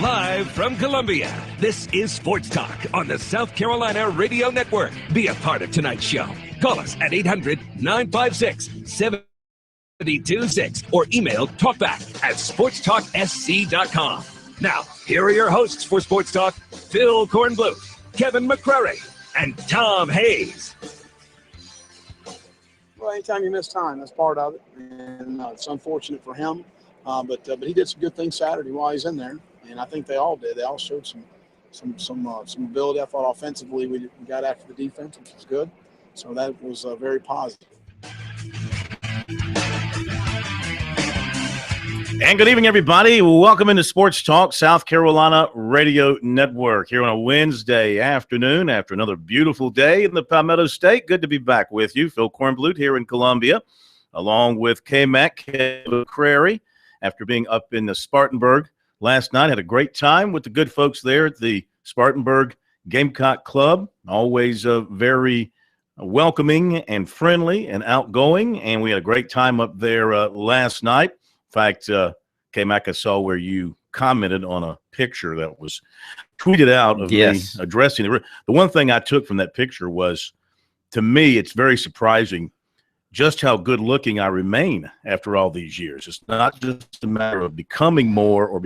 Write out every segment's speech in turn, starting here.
Live from Columbia, this is Sports Talk on the South Carolina Radio Network. Be a part of tonight's show. Call us at 800-956-7226 or email talkback@sportstalksc.com. Now, here are your hosts for Sports Talk, Phil Kornblut, Kevin McCrary, and Tom Hayes. Well, anytime you miss time, that's part of it, and it's unfortunate for him. But he did some good things Saturday while he's in there, and I think they all did. They all showed some ability. I thought offensively we got after the defense, which was good. So that was very positive. And good evening, everybody. Welcome into Sports Talk, South Carolina Radio Network, here on a Wednesday afternoon after another beautiful day in the Palmetto State. Good to be back with you. Phil Kornblut here in Columbia, along with K-Mac, Kevin McCrary. After being up in the Spartanburg last night, had a great time with the good folks there at the Spartanburg Gamecock Club. Always very welcoming and friendly and outgoing, and we had a great time up there last night. In fact, K-Mac, I saw where you commented on a picture that was tweeted out of me addressing the one thing I took from that picture was, to me, it's very surprising just how good looking I remain after all these years. It's not just a matter of becoming more or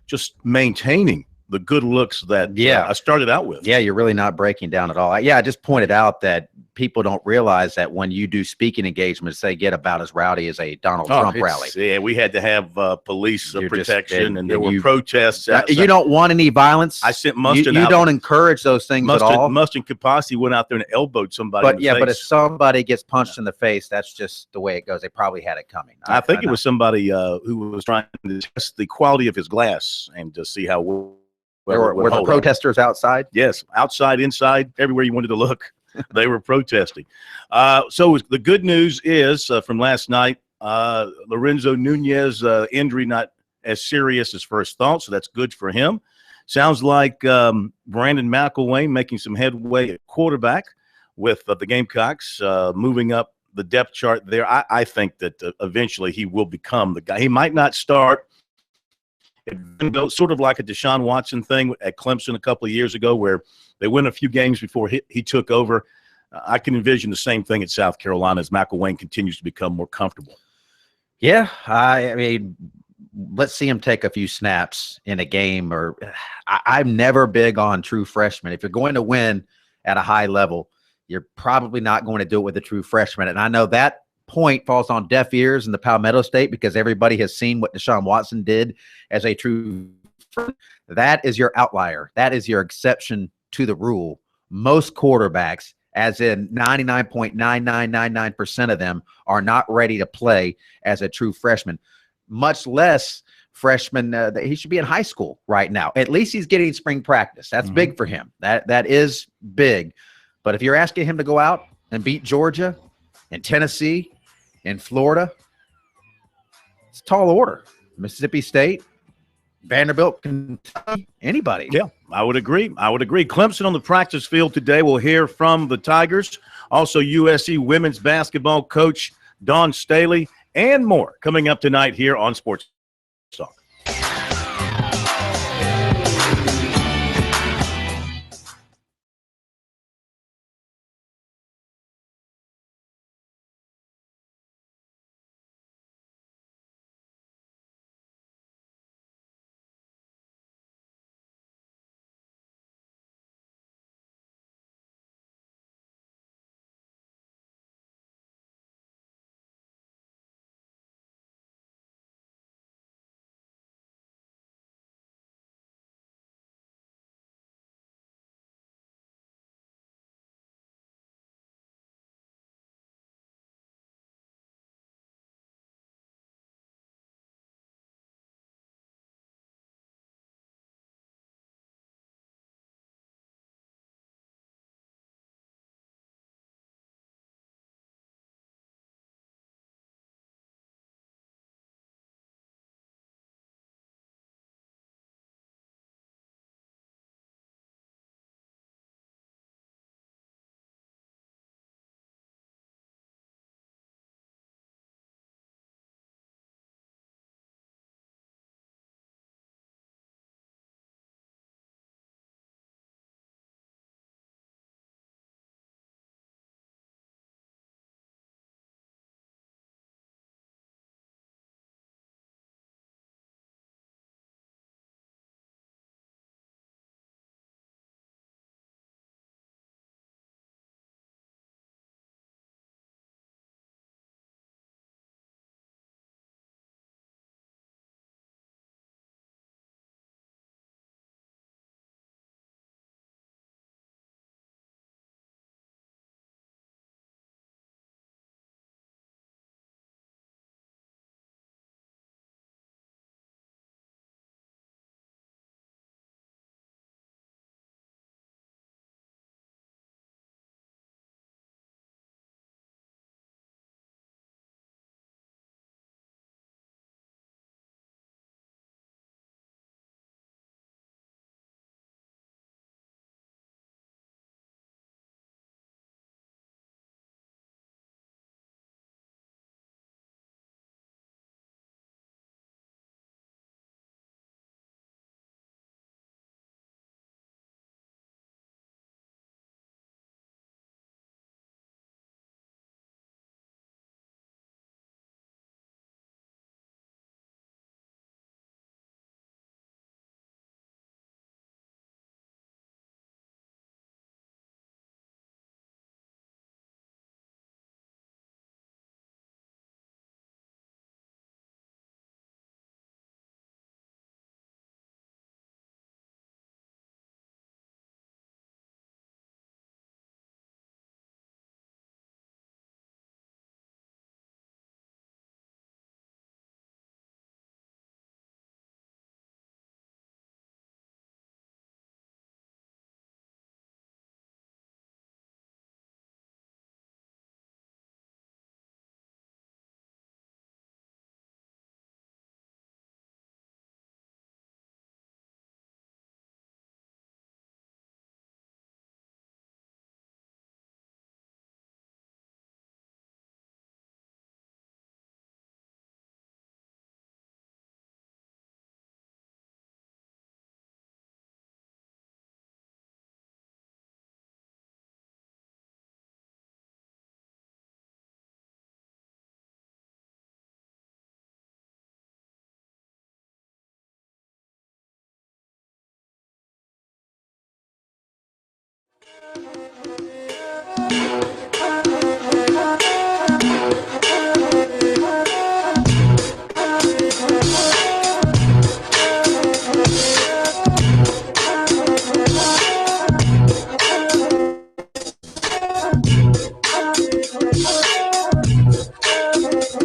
just maintaining the good looks that I started out with. Yeah, you're really not breaking down at all. I just pointed out that people don't realize that when you do speaking engagements, they get about as rowdy as a Donald Trump rally. Yeah, we had to have police protection, and there were protests. You don't want any violence. I sent Mustin out. You don't encourage those things at all. Mustin Kapasi went out there and elbowed somebody in the face. But if somebody gets punched in the face, that's just the way it goes. They probably had it coming. I think it was somebody who was trying to test the quality of his glass and to see how well were the protesters outside? Yes, outside, inside, everywhere you wanted to look. They were protesting. So the good news is from last night, Lorenzo Nunez injury not as serious as first thought, so that's good for him. Sounds like Brandon McElwain making some headway at quarterback with the Gamecocks, moving up the depth chart there. I think that eventually he will become the guy. He might not start. It sort of like a Deshaun Watson thing at Clemson a couple of years ago where they win a few games before he took over. I can envision the same thing at South Carolina as McElwain continues to become more comfortable. Yeah, I mean, let's see him take a few snaps in a game. I'm never big on true freshmen. If you're going to win at a high level, you're probably not going to do it with a true freshman. And I know that point falls on deaf ears in the Palmetto State because everybody has seen what Deshaun Watson did as a true freshman. That is your outlier. That is your exception to the rule. Most quarterbacks, as in 99.9999% of them, are not ready to play as a true freshman, much less freshman. He should be in high school right now. At least he's getting spring practice. That's big for him. That is big. But if you're asking him to go out and beat Georgia and Tennessee and Florida, it's a tall order. Mississippi State, Vanderbilt, Kentucky, anybody. Yeah, I would agree. Clemson on the practice field today. We'll hear from the Tigers, also USC women's basketball coach Dawn Staley, and more coming up tonight here on Sports Talk.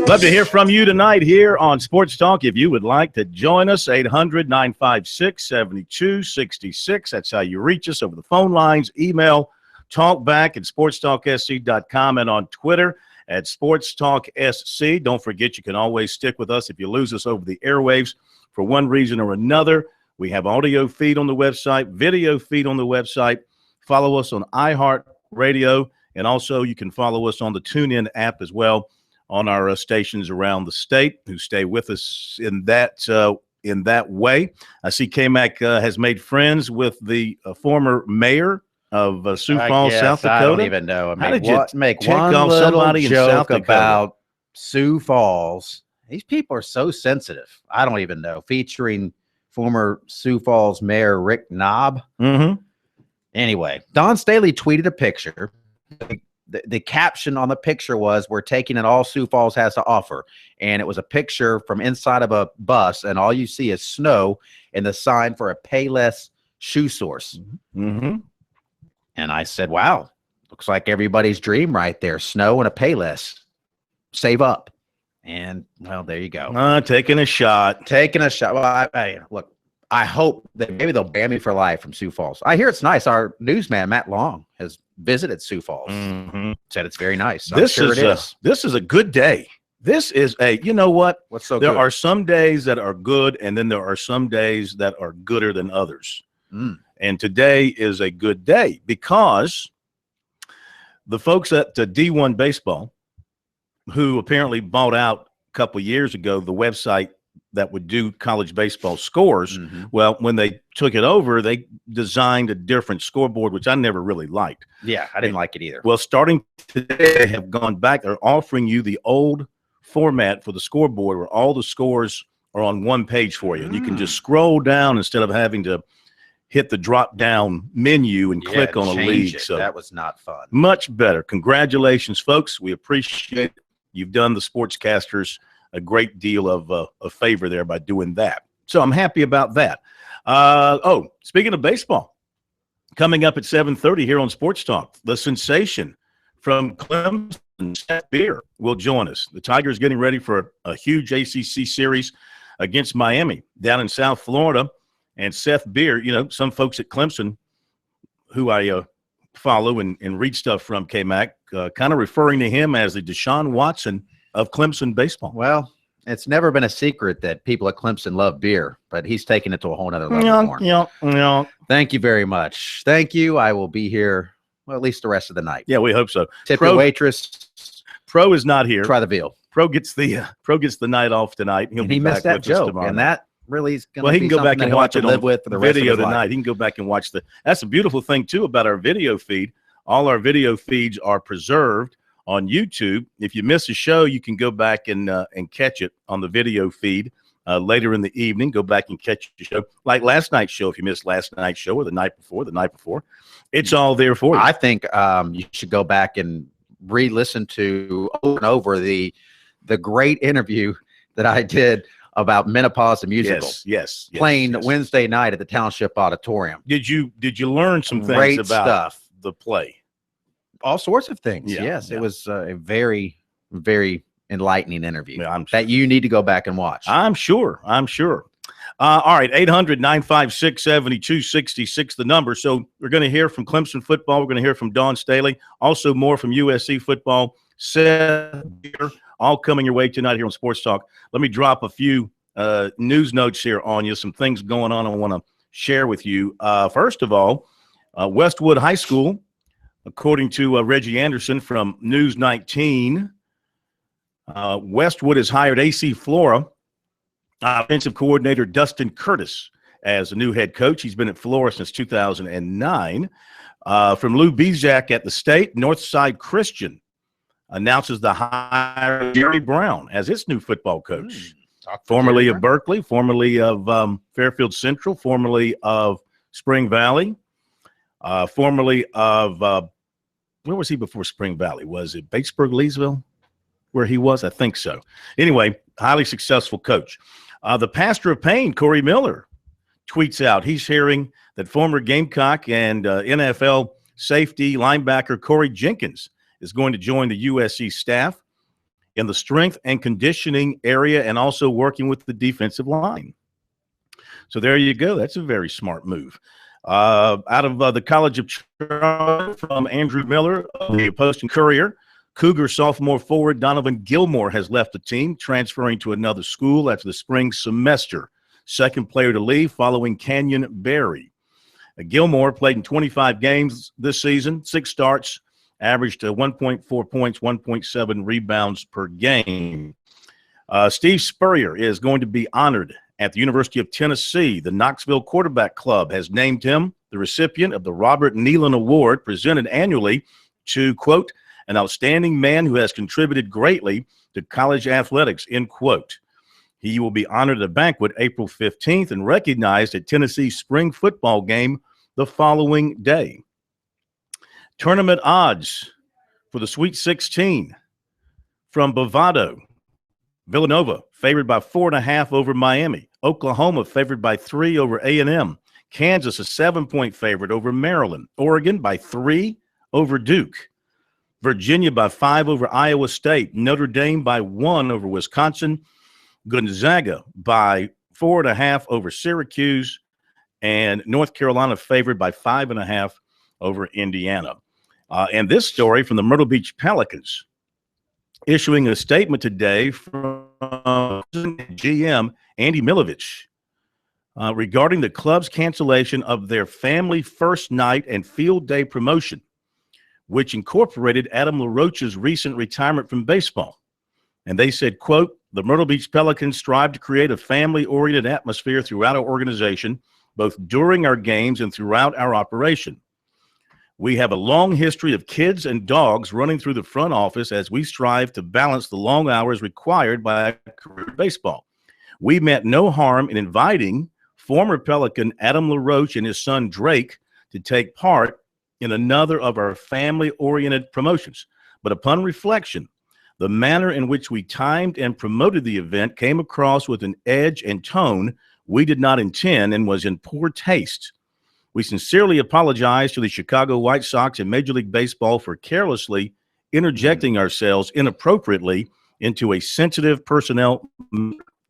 Love to hear from you tonight here on Sports Talk. If you would like to join us, 800-956-7266. That's how you reach us over the phone lines. Email talkback@sportstalksc.com and on Twitter @SportsTalkSC. Don't forget, you can always stick with us if you lose us over the airwaves for one reason or another. We have audio feed on the website, video feed on the website. Follow us on iHeartRadio, and also you can follow us on the TuneIn app as well, on our stations around the state who stay with us in that way. I see K-Mac has made friends with the former mayor of Sioux Falls, South Dakota. I don't even know. How did you make tick one off little somebody in joke South Dakota about Sioux Falls? These people are so sensitive. I don't even know. Featuring former Sioux Falls Mayor Rick Knobb. Mm-hmm. Anyway, Don Staley tweeted a picture. The caption on the picture was, "We're taking it all Sioux Falls has to offer." And it was a picture from inside of a bus, and all you see is snow and the sign for a Payless shoe source. Mm-hmm. And I said, wow, looks like everybody's dream right there. Snow and a Payless. Save up. And, well, there you go. Taking a shot. Taking a shot. Well, look, I hope that maybe they'll ban me for life from Sioux Falls. I hear it's nice. Our newsman, Matt Long, has visited Sioux Falls. Mm-hmm. Said it's very nice. This is a good day. This is you know what? What's so there good? are some days that are good, and then there are some days that are gooder than others. And today is a good day because the folks at D1 Baseball, who apparently bought out a couple years ago the website that would do college baseball scores. Mm-hmm. Well, when they took it over, they designed a different scoreboard, which I never really liked. Yeah, I didn't like it either. Well, starting today, they have gone back. They're offering you the old format for the scoreboard where all the scores are on one page for you. And you can just scroll down instead of having to hit the drop-down menu and click on a league. So that was not fun. Much better. Congratulations, folks. We appreciate it. You've done the sportscasters a great deal of a favor there by doing that. So I'm happy about that. Speaking of baseball, coming up at 7:30 here on Sports Talk, the sensation from Clemson, Seth Beer, will join us. The Tigers getting ready for a huge ACC series against Miami down in South Florida. And Seth Beer, you know, some folks at Clemson who I follow and read stuff from, K-Mac, kind of referring to him as the Deshaun Watson of Clemson baseball. Well, it's never been a secret that people at Clemson love beer, but he's taking it to a whole nother level. Yeah. Thank you very much. Thank you. I will be here, well, at least the rest of the night. Yeah, we hope so. Tip your waitress. Pro is not here. Try the veal. Pro gets the night off tonight. He missed that joke, and that really is going to he can go back and watch it live with for the video rest of his tonight. life. He can go back and watch that's a beautiful thing too about our video feed. All our video feeds are preserved on YouTube. If you miss a show, you can go back and catch it on the video feed later in the evening. Go back and catch the show. Like last night's show, if you missed last night's show or the night before, it's all there for you. I think you should go back and re-listen to over and over the great interview that I did about menopause and musical. Yes. Playing Wednesday night at the Township Auditorium. Did you learn some Great things about stuff. the play? All sorts of things. Yeah, Yes, yeah. it was a very, very enlightening interview Yeah, I'm sure. that you need to go back and watch. I'm sure. All right, 800-956-7266, the number. So we're going to hear from Clemson football. We're going to hear from Dawn Staley. Also more from USC football. Seth Beer, all coming your way tonight here on Sports Talk. Let me drop a few news notes here on you, some things going on I want to share with you. First of all, Westwood High School, according to Reggie Anderson from News 19, Westwood has hired AC Flora offensive coordinator Dustin Curtis as the new head coach. He's been at Flora since 2009. From Lou Bizak at the State, Northside Christian announces the hire of Jerry Brown as its new football coach. Formerly of Berkeley, formerly of Fairfield Central, formerly of Spring Valley. formerly of where was he before Spring Valley? Was it Batesburg, Leesville, where he was? I think so. Anyway, highly successful coach. The pastor of Payne, Corey Miller, tweets out he's hearing that former Gamecock and NFL safety linebacker Corey Jenkins is going to join the USC staff in the strength and conditioning area and also working with the defensive line. So there you go. That's a very smart move. Out of the College of Charlotte from Andrew Miller, the Post and Courier, Cougar sophomore forward Donovan Gilmore has left the team, transferring to another school after the spring semester. Second player to leave following Canyon Berry. Gilmore played in 25 games this season, 6 starts, averaged 1.4 points, 1.7 rebounds per game. Steve Spurrier is going to be honored at the University of Tennessee. The Knoxville Quarterback Club has named him the recipient of the Robert Nealon Award, presented annually to, quote, an outstanding man who has contributed greatly to college athletics, end quote. He will be honored at a banquet April 15th and recognized at Tennessee's spring football game the following day. Tournament odds for the Sweet 16 from Bovado. Villanova favored by 4.5 over Miami. Oklahoma favored by 3 over A&M. Kansas a 7-point favorite over Maryland. Oregon by 3 over Duke. Virginia by 5 over Iowa State. Notre Dame by 1 over Wisconsin. Gonzaga by 4.5 over Syracuse. And North Carolina favored by 5.5 over Indiana. And this story from the Myrtle Beach Pelicans, issuing a statement today from GM Andy Milovich regarding the club's cancellation of their family first night and field day promotion, which incorporated Adam LaRoche's recent retirement from baseball. And they said, quote, the Myrtle Beach Pelicans strive to create a family-oriented atmosphere throughout our organization, both during our games and throughout our operation. We have a long history of kids and dogs running through the front office as we strive to balance the long hours required by career baseball. We meant no harm in inviting former Pelican Adam LaRoche and his son Drake to take part in another of our family-oriented promotions. But upon reflection, the manner in which we timed and promoted the event came across with an edge and tone we did not intend and was in poor taste. We sincerely apologize to the Chicago White Sox and Major League Baseball for carelessly interjecting ourselves inappropriately into a sensitive personnel.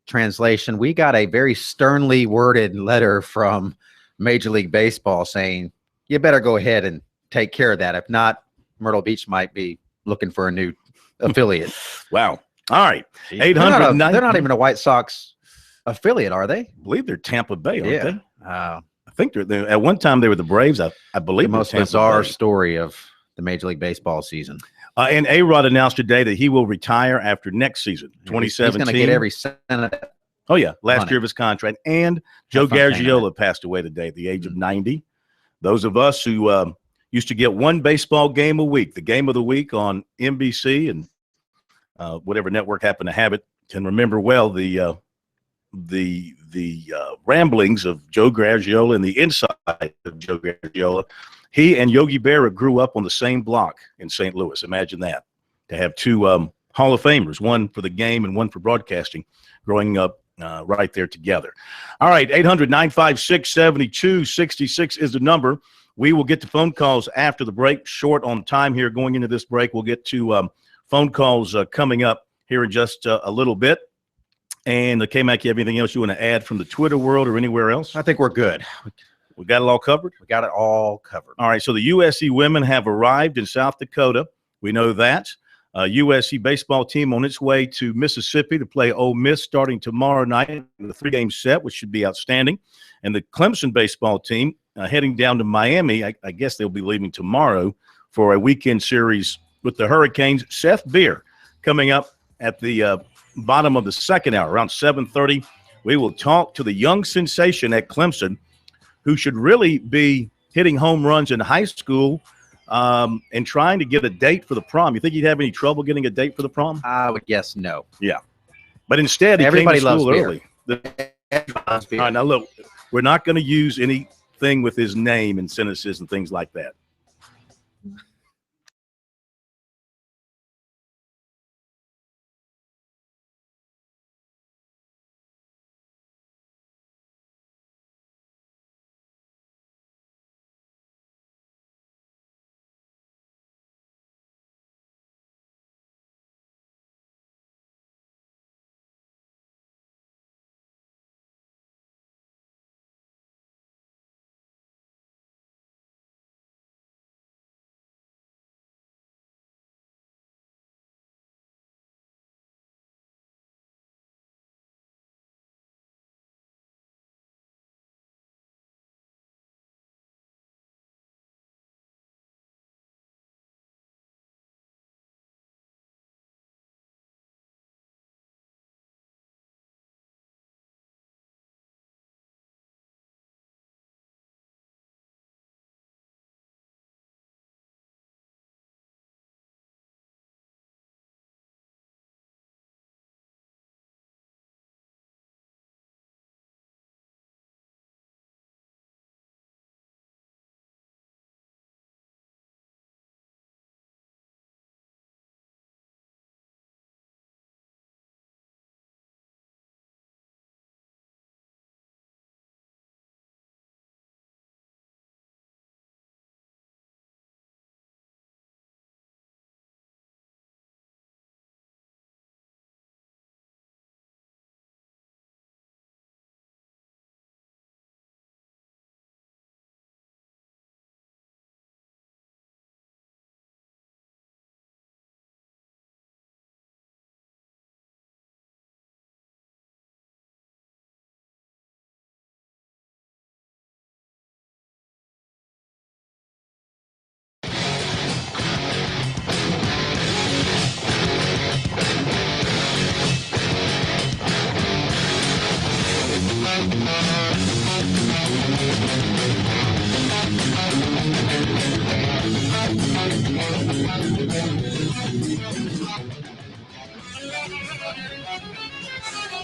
Translation, we got a very sternly worded letter from Major League Baseball saying, you better go ahead and take care of that. If not, Myrtle Beach might be looking for a new affiliate. Wow. All right. 800. They're not even a White Sox affiliate, are they? I believe they're Tampa Bay, aren't they? I think they're at one time they were the Braves. I believe the most bizarre story of the Major League Baseball season. And A-Rod announced today that he will retire after next season, 2017. He's going to get every cent of that. Oh, yeah. Last year of his contract. And Joe Garagiola passed away today at the age of 90. Those of us who used to get one baseball game a week, the game of the week on NBC and whatever network happened to have it, can remember well the ramblings of Joe Garagiola and the inside of Joe Garagiola. He and Yogi Berra grew up on the same block in St. Louis. Imagine that, to have two Hall of Famers, one for the game and one for broadcasting, growing up right there together. All right, 800-956-7266 is the number. We will get to phone calls after the break. Short on time here going into this break. We'll get to phone calls coming up here in just a little bit. And K-Mac, you have anything else you want to add from the Twitter world or anywhere else? I think we're good. We got it all covered? We got it all covered. All right, so the USC women have arrived in South Dakota. We know that. USC baseball team on its way to Mississippi to play Ole Miss starting tomorrow night in the 3-game set, which should be outstanding. And the Clemson baseball team heading down to Miami. I guess they'll be leaving tomorrow for a weekend series with the Hurricanes. Seth Beer coming up at the bottom of the second hour, around 7:30. We will talk to the young sensation at Clemson who should really be hitting home runs in high school and trying to get a date for the prom. You think he'd have any trouble getting a date for the prom? I would guess no. Yeah. But instead, he everybody came to loves school beer. early. All right, now look, we're not going to use any thing with his name and sentences and things like that.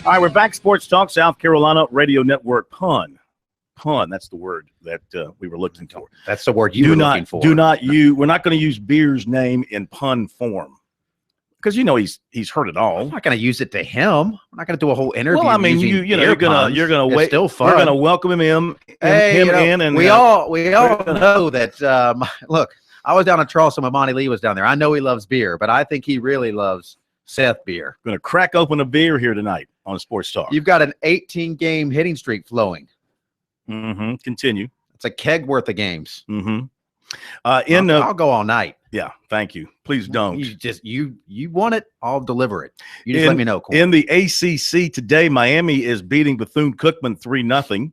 All right, we're back. Sports Talk, South Carolina Radio Network. Pun. That's the word that we were looking for. That's the word you were looking for. We're not going to use Beer's name in pun form because he's heard it all. I'm not going to use it to him. I'm not going to do a whole interview. Well, I mean, you're gonna wait. Still fun. We're gonna welcome him in, and we all know that. Look, I was down in Charleston when Monty Lee was down there. I know he loves beer, but I think he really loves Seth Beer. Going to crack open a beer here tonight on Sports Talk. You've got an 18-game hitting streak flowing. Mm-hmm. Continue. It's a keg worth of games. Mm-hmm. I'll go all night. Yeah, thank you. Please don't. You want it, I'll deliver it. You just let me know. Corn. In the ACC today, Miami is beating Bethune-Cookman 3-0.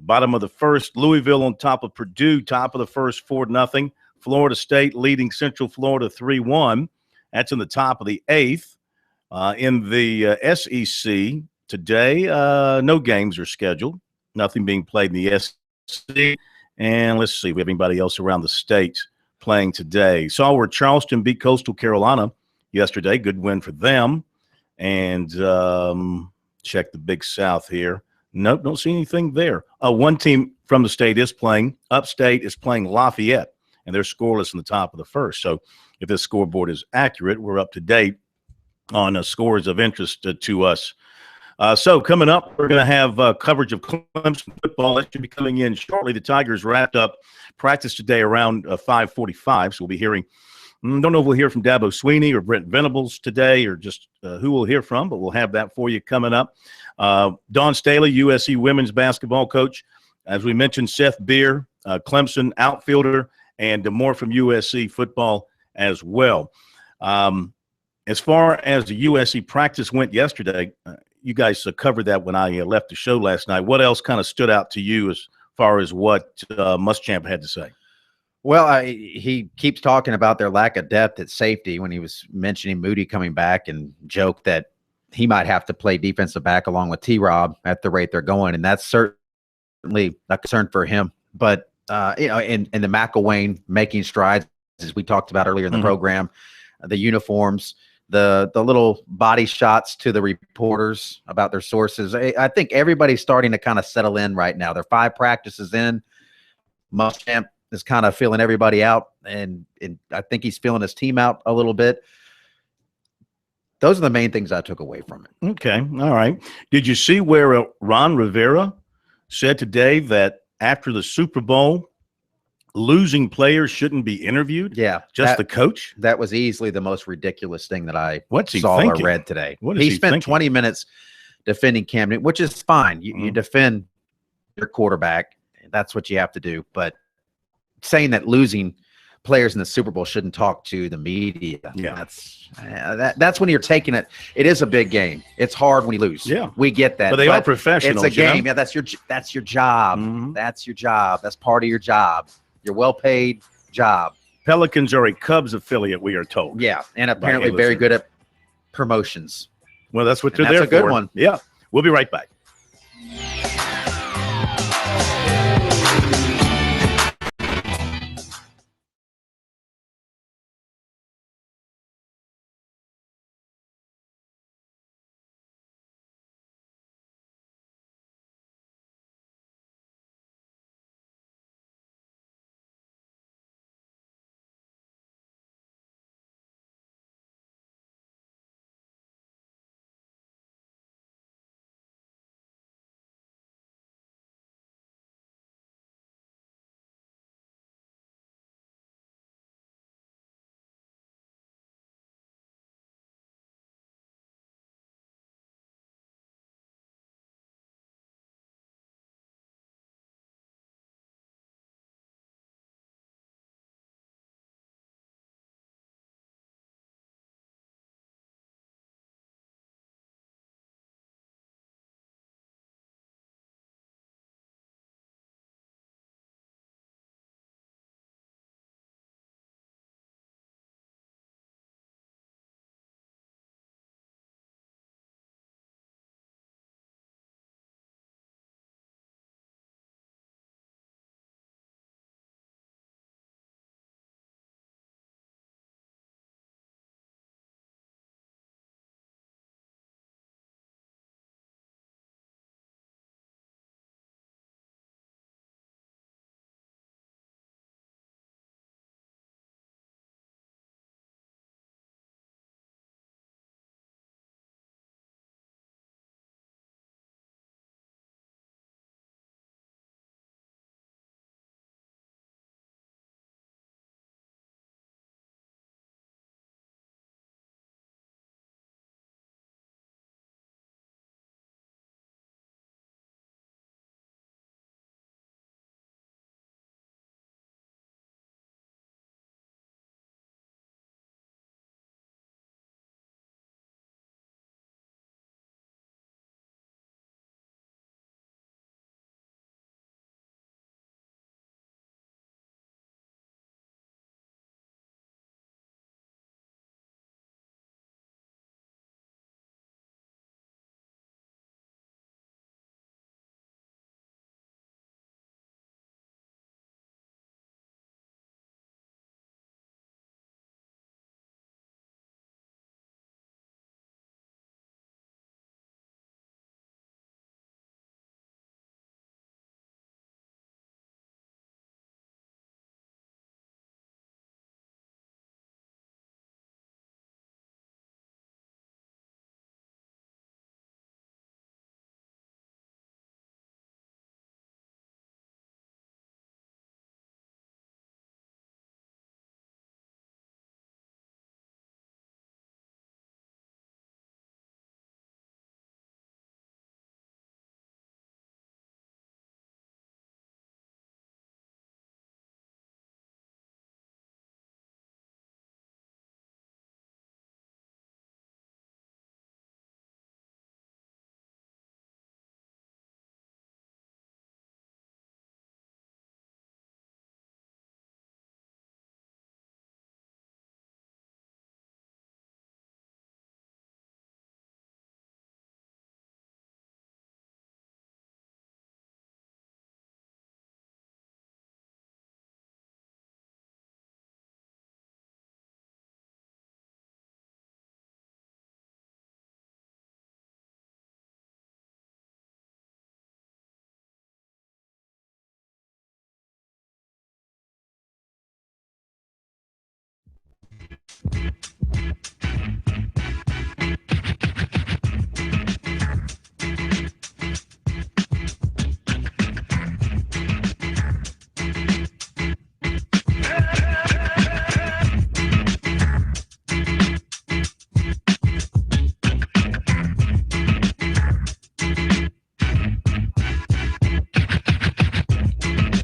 Bottom of the first, Louisville on top of Purdue, top of the first 4-0. Florida State leading Central Florida 3-1. That's in the top of the eighth. In the SEC today, no games are scheduled. Nothing being played in the SEC. And let's see, we have anybody else around the state playing today. Saw where Charleston beat Coastal Carolina yesterday. Good win for them. And check the Big South here. Nope, don't see anything there. One team from the state is playing. Upstate is playing Lafayette, and they're scoreless in the top of the first. So if this scoreboard is accurate, we're up to date on scores of interest to us. So coming up, we're going to have coverage of Clemson football. That should be coming in shortly. The Tigers wrapped up practice today around 5:45, so we'll be hearing don't know if we'll hear from Dabo Sweeney or Brent Venables today or just who we'll hear from, but we'll have that for you coming up. Dawn Staley, USC women's basketball coach. As we mentioned, Seth Beer, Clemson outfielder, and more from USC football as well. As far as the USC practice went yesterday, you guys covered that when I left the show last night. What else kind of stood out to you as far as what Muschamp had to say? Well, he keeps talking about their lack of depth at safety when he was mentioning Moody coming back and joked that he might have to play defensive back along with T-Rob at the rate they're going. And that's certainly a concern for him. But, in the McElwain making strides, as we talked about earlier in the program, the uniforms, the little body shots to the reporters about their sources. I think everybody's starting to kind of settle in right now. They're 5 practices in. Muschamp is kind of feeling everybody out, and I think he's feeling his team out a little bit. Those are the main things I took away from it. Okay. All right. Did you see where Ron Rivera said today that after the Super Bowl, losing players shouldn't be interviewed? Yeah. Just the coach? That was easily the most ridiculous thing that I What's he saw thinking? or read today. What is he he spent thinking? 20 minutes defending Cam Newton, which is fine. You defend your quarterback. That's what you have to do. But saying that losing players in the Super Bowl shouldn't talk to the media. Yeah. That's when you're taking it. It is a big game. It's hard when you lose. Yeah. We get that. But they are professionals. It's a game. You know? Yeah, that's your job. Mhm. That's your job. That's part of your job. Your well-paid job. Pelicans are a Cubs affiliate, we are told. Yeah, and apparently very good at promotions. Well, that's what And they're there that's a for. good one. Yeah. We'll be right back.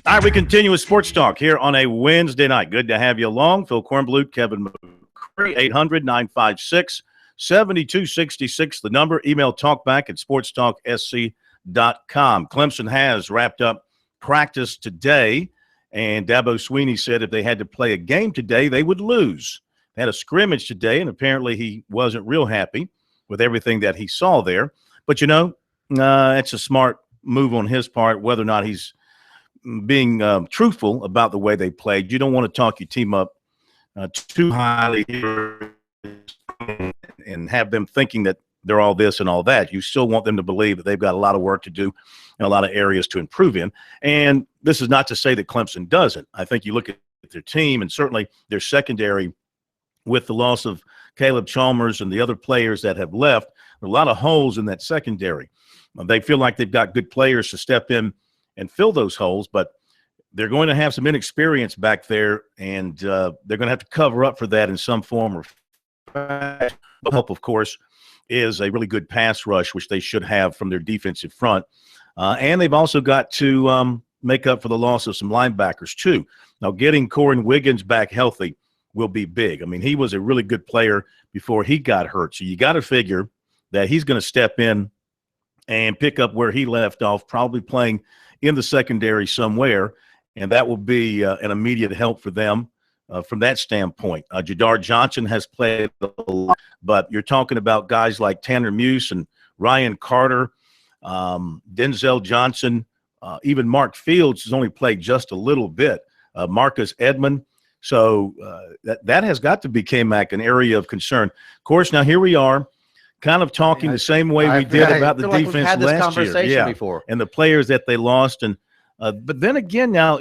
All right, we continue with Sports Talk here on a Wednesday night. Good to have you along. Phil Kornblut, Kevin McCurry, 800-956-7266, the number. Email talkback at sportstalksc.com. Clemson has wrapped up practice today, and Dabo Swinney said if they had to play a game today, they would lose. They had a scrimmage today, and apparently he wasn't real happy with everything that he saw there. But, it's a smart move on his part, whether or not he's being truthful about the way they played. You don't want to talk your team up too highly here and have them thinking that they're all this and all that. You still want them to believe that they've got a lot of work to do and a lot of areas to improve in. And this is not to say that Clemson doesn't. I think you look at their team and certainly their secondary with the loss of Caleb Chalmers and the other players that have left, there are a lot of holes in that secondary. They feel like they've got good players to step in and fill those holes, but they're going to have some inexperience back there, and they're going to have to cover up for that in some form or fashion. The help, of course, is a really good pass rush, which they should have from their defensive front. And they've also got to make up for the loss of some linebackers, too. Now, getting Corin Wiggins back healthy will be big. I mean, he was a really good player before he got hurt, so you got to figure that he's going to step in and pick up where he left off, probably playing in the secondary somewhere, and that will be an immediate help for them from that standpoint. Jadar Johnson has played a lot, but you're talking about guys like Tanner Muse and Ryan Carter, Denzel Johnson, even Mark Fields has only played just a little bit, Marcus Edmond. So that has got to become an area of concern. Of course, now here we are, kind of talking the same way we did about the defense last year. Yeah, before. And the players that they lost. And but then again now,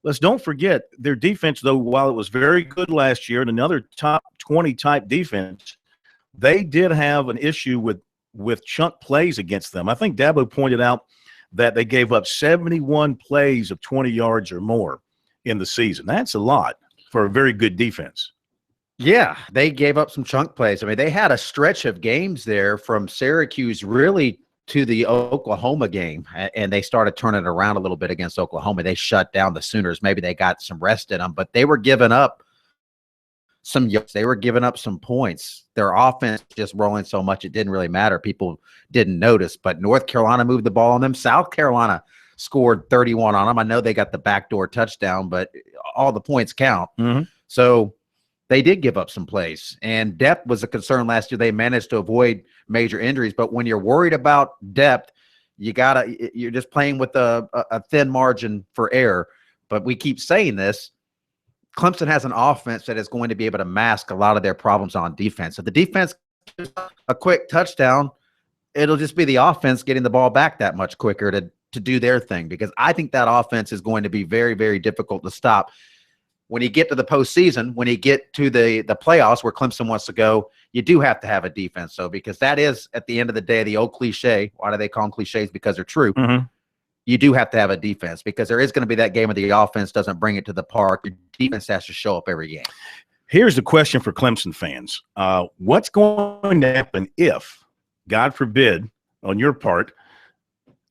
let's don't forget their defense, though, while it was very good last year and another top 20 type defense, they did have an issue with chunk plays against them. I think Dabo pointed out that they gave up 71 plays of 20 yards or more in the season. That's a lot for a very good defense. Yeah, they gave up some chunk plays. I mean, they had a stretch of games there from Syracuse really to the Oklahoma game, and they started turning it around a little bit against Oklahoma. They shut down the Sooners. Maybe they got some rest in them, but they were giving up some yards. They were giving up some points. Their offense just rolling so much it didn't really matter. People didn't notice, but North Carolina moved the ball on them. South Carolina scored 31 on them. I know they got the backdoor touchdown, but all the points count. Mm-hmm. So they did give up some plays, and depth was a concern last year. They managed to avoid major injuries, but when you're worried about depth, you're just playing with a thin margin for error. But we keep saying this, Clemson has an offense that is going to be able to mask a lot of their problems on defense. If the defense gets a quick touchdown, it'll just be the offense getting the ball back that much quicker to do their thing, because I think that offense is going to be very, very difficult to stop. When you get to the postseason, when you get to the playoffs where Clemson wants to go, you do have to have a defense, though, because that is, at the end of the day, the old cliche. Why do they call them cliches? Because they're true. Mm-hmm. You do have to have a defense, because there is going to be that game where the offense doesn't bring it to the park. Your defense has to show up every game. Here's the question for Clemson fans. What's going to happen if, God forbid, on your part,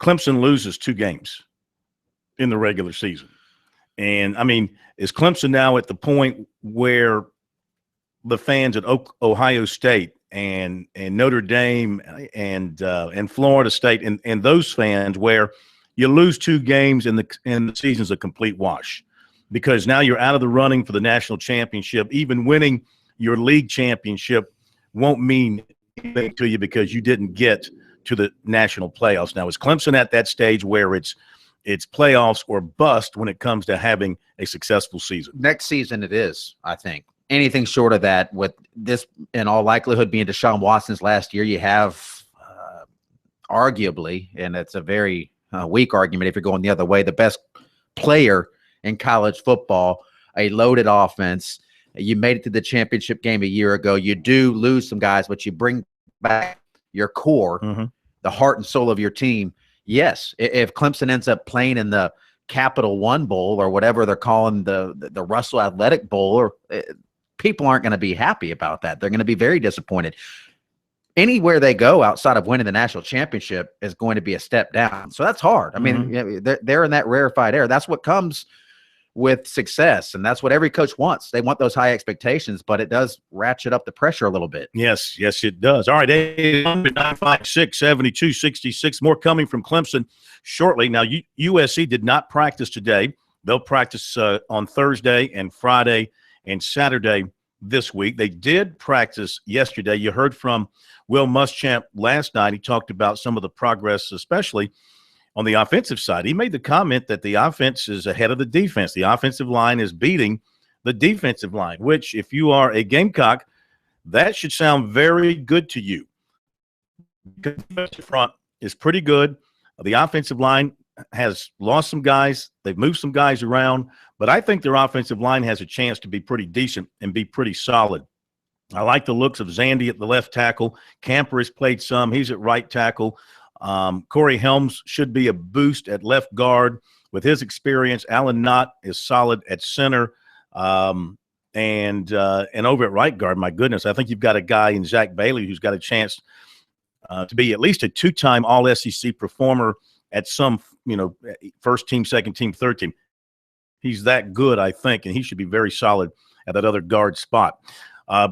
Clemson loses 2 games in the regular season? And, I mean, is Clemson now at the point where the fans at Ohio State and Notre Dame and Florida State and those fans, where you lose 2 games and the season's a complete wash, because now you're out of the running for the national championship? Even winning your league championship won't mean anything to you because you didn't get to the national playoffs. Now, is Clemson at that stage where it's playoffs or bust when it comes to having a successful season? Next season it is, I think. Anything short of that, with this in all likelihood being Deshaun Watson's last year, you have arguably, and it's a very weak argument if you're going the other way, the best player in college football, a loaded offense. You made it to the championship game a year ago. You do lose some guys, but you bring back your core, mm-hmm. the heart and soul of your team. Yes, if Clemson ends up playing in the Capital One Bowl or whatever they're calling the Russell Athletic Bowl, or people aren't going to be happy about that. They're going to be very disappointed. anywhere they go outside of winning the national championship is going to be a step down. So that's hard. I mean, they're in that rarefied air. That's what comes with success, and that's what every coach wants. They want those high expectations, but it does ratchet up the pressure a little bit. Yes, it does. All right, 800-956-7266. More coming from Clemson shortly. Now, USC did not practice today. They'll practice on Thursday and Friday and Saturday this week. They did practice yesterday. You heard from Will Muschamp last night. He talked about some of the progress, especially on the offensive side. He made the comment that the offense is ahead of the defense. The offensive line is beating the defensive line, which, if you are a Gamecock, that should sound very good to you. The defensive front is pretty good. The offensive line has lost some guys. They've moved some guys around, but I think their offensive line has a chance to be pretty decent and be pretty solid. I like the looks of Zandy at the left tackle. Camper has played some. He's at right tackle. Corey Helms should be a boost at left guard with his experience. Alan Knott is solid at center. And over at right guard, my goodness, I think you've got a guy in Zach Bailey who's got a chance to be at least a two-time All-SEC performer at some, first team, second team, third team. He's that good, I think, and he should be very solid at that other guard spot.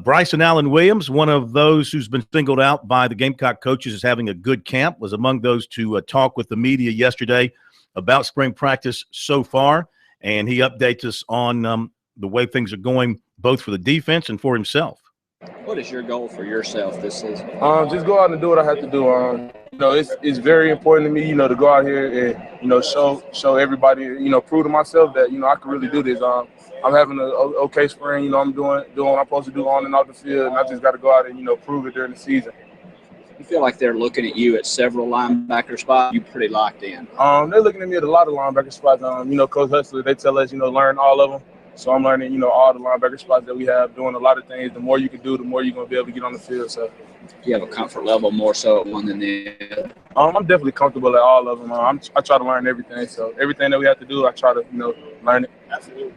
Bryson Allen Williams, one of those who's been singled out by the Gamecock coaches as having a good camp, was among those to talk with the media yesterday about spring practice so far, and he updates us on the way things are going both for the defense and for himself. What is your goal for yourself this season? Just go out and do what I have to do. It's very important to me, to go out here and, show everybody, prove to myself that, I can really do this. I'm having an okay spring. I'm doing what I'm supposed to do on and off the field, and I just got to go out and, prove it during the season. You feel like they're looking at you at several linebacker spots. You're pretty locked in. They're looking at me at a lot of linebacker spots. Coach Hustler, they tell us, learn all of them. So I'm learning, all the linebacker spots that we have, doing a lot of things. The more you can do, the more you're going to be able to get on the field. So you have a comfort level more so at one than the other? I'm definitely comfortable at all of them. I try to learn everything. So everything that we have to do, I try to, learn it. Absolutely.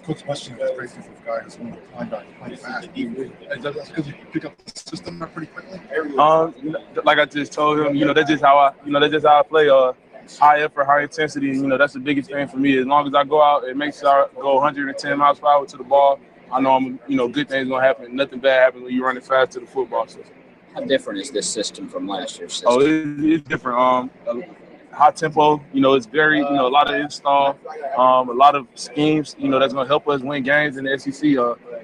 Coach Muschamp is crazy for the guy who's one of the linebackers playing fast. That's because you pick up the system pretty quickly. Like I just told him, that's just how I play. High effort, high intensity. That's the biggest thing for me. As long as I go out and make sure I go 110 miles per hour to the ball, I know good things gonna happen. Nothing bad happens when you're running fast to the football. So. How different is this system from last year's system? It's different. High tempo. It's very, a lot of install, a lot of schemes. That's gonna help us win games in the SEC.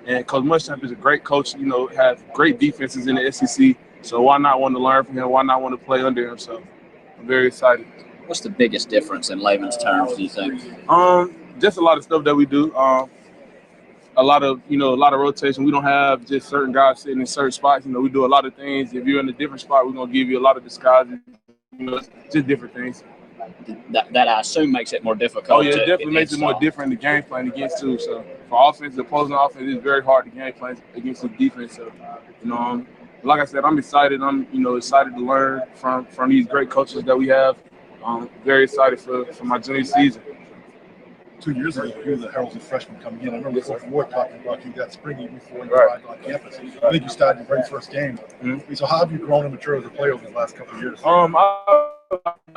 And Coach Muschamp is a great coach. Has great defenses in the SEC. So why not want to learn from him? Why not want to play under him? So I'm very excited. What's the biggest difference in layman's terms, do you think? Just a lot of stuff that we do. A lot of rotation. We don't have just certain guys sitting in certain spots. We do a lot of things. If you're in a different spot, we're gonna give you a lot of disguises. Just different things. That I assume makes it more difficult. Oh yeah, it definitely makes it more different the game plan against too. So for offense, the opposing offense, it's very hard to game plan against the defense. So like I said, I'm excited. I'm excited to learn from these great coaches that we have. I'm very excited for my junior season. 2 years ago, you were the Herald's freshman coming in. I remember Coach Ward talking about you that spring before you arrived on campus. I think you started your very first game. Mm-hmm. So how have you grown and matured as a player over the last couple of years? I've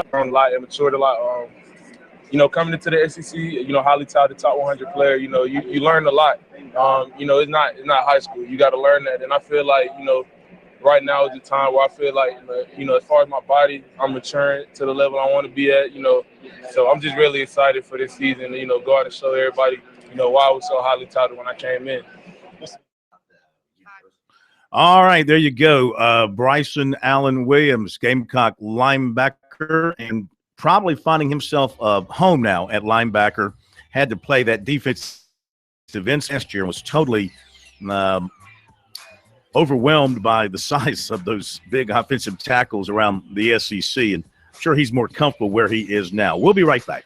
grown a lot and matured a lot. Coming into the SEC, highly touted top 100 player, you learn a lot. It's not high school. You got to learn that. And I feel like, right now is the time where I feel like, as far as my body, I'm maturing to the level I want to be at, So I'm just really excited for this season to, go out and show everybody, why I was so highly touted when I came in. All right, there you go. Bryson Allen Williams, Gamecock linebacker, and probably finding himself home now at linebacker. Had to play that defensive end last year and was totally overwhelmed by the size of those big offensive tackles around the SEC, and I'm sure he's more comfortable where he is now. We'll be right back.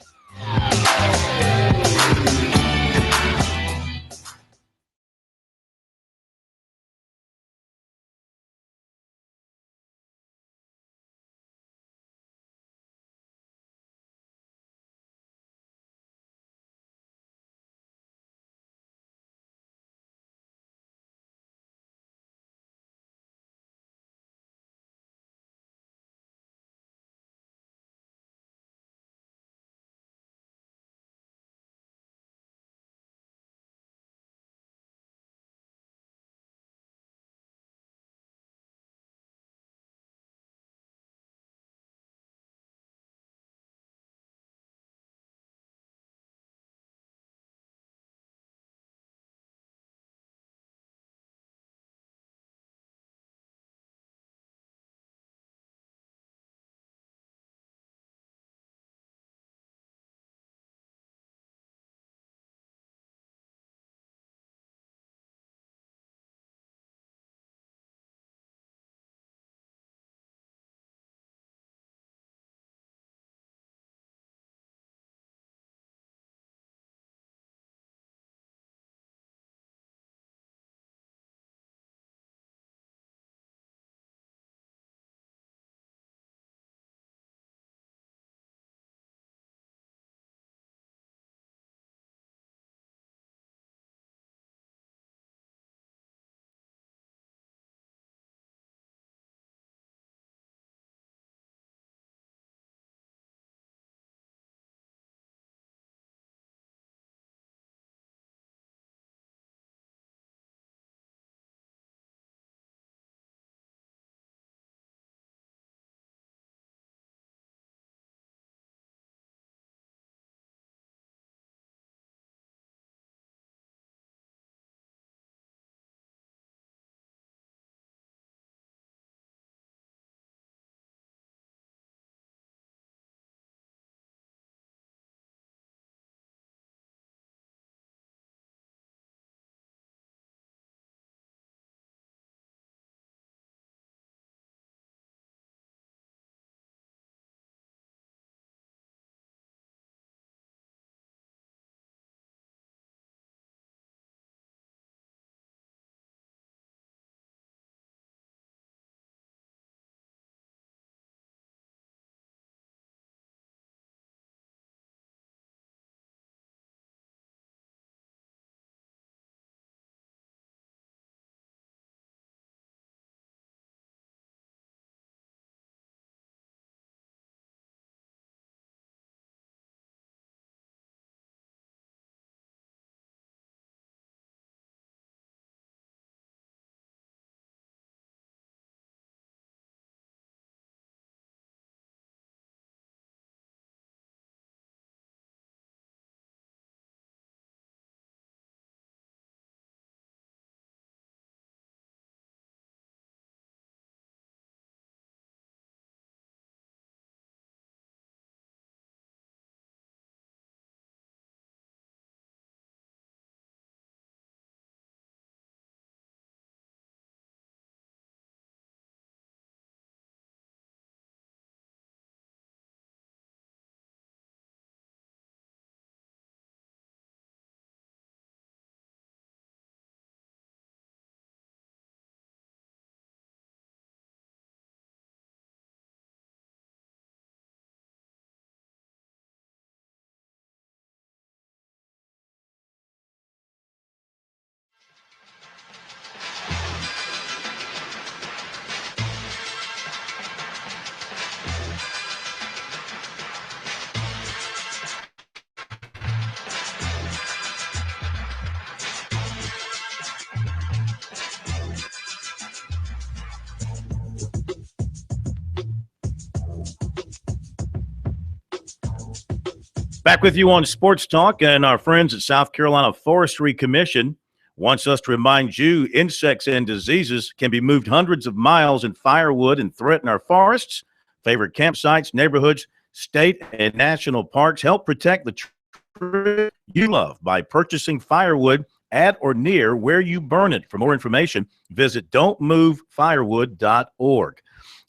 Back with you on Sports Talk, and our friends at South Carolina Forestry Commission wants us to remind you insects and diseases can be moved hundreds of miles in firewood and threaten our forests, favorite campsites, neighborhoods, state and national parks. Help protect the trees you love by purchasing firewood at or near where you burn it. For more information, visit don'tmovefirewood.org.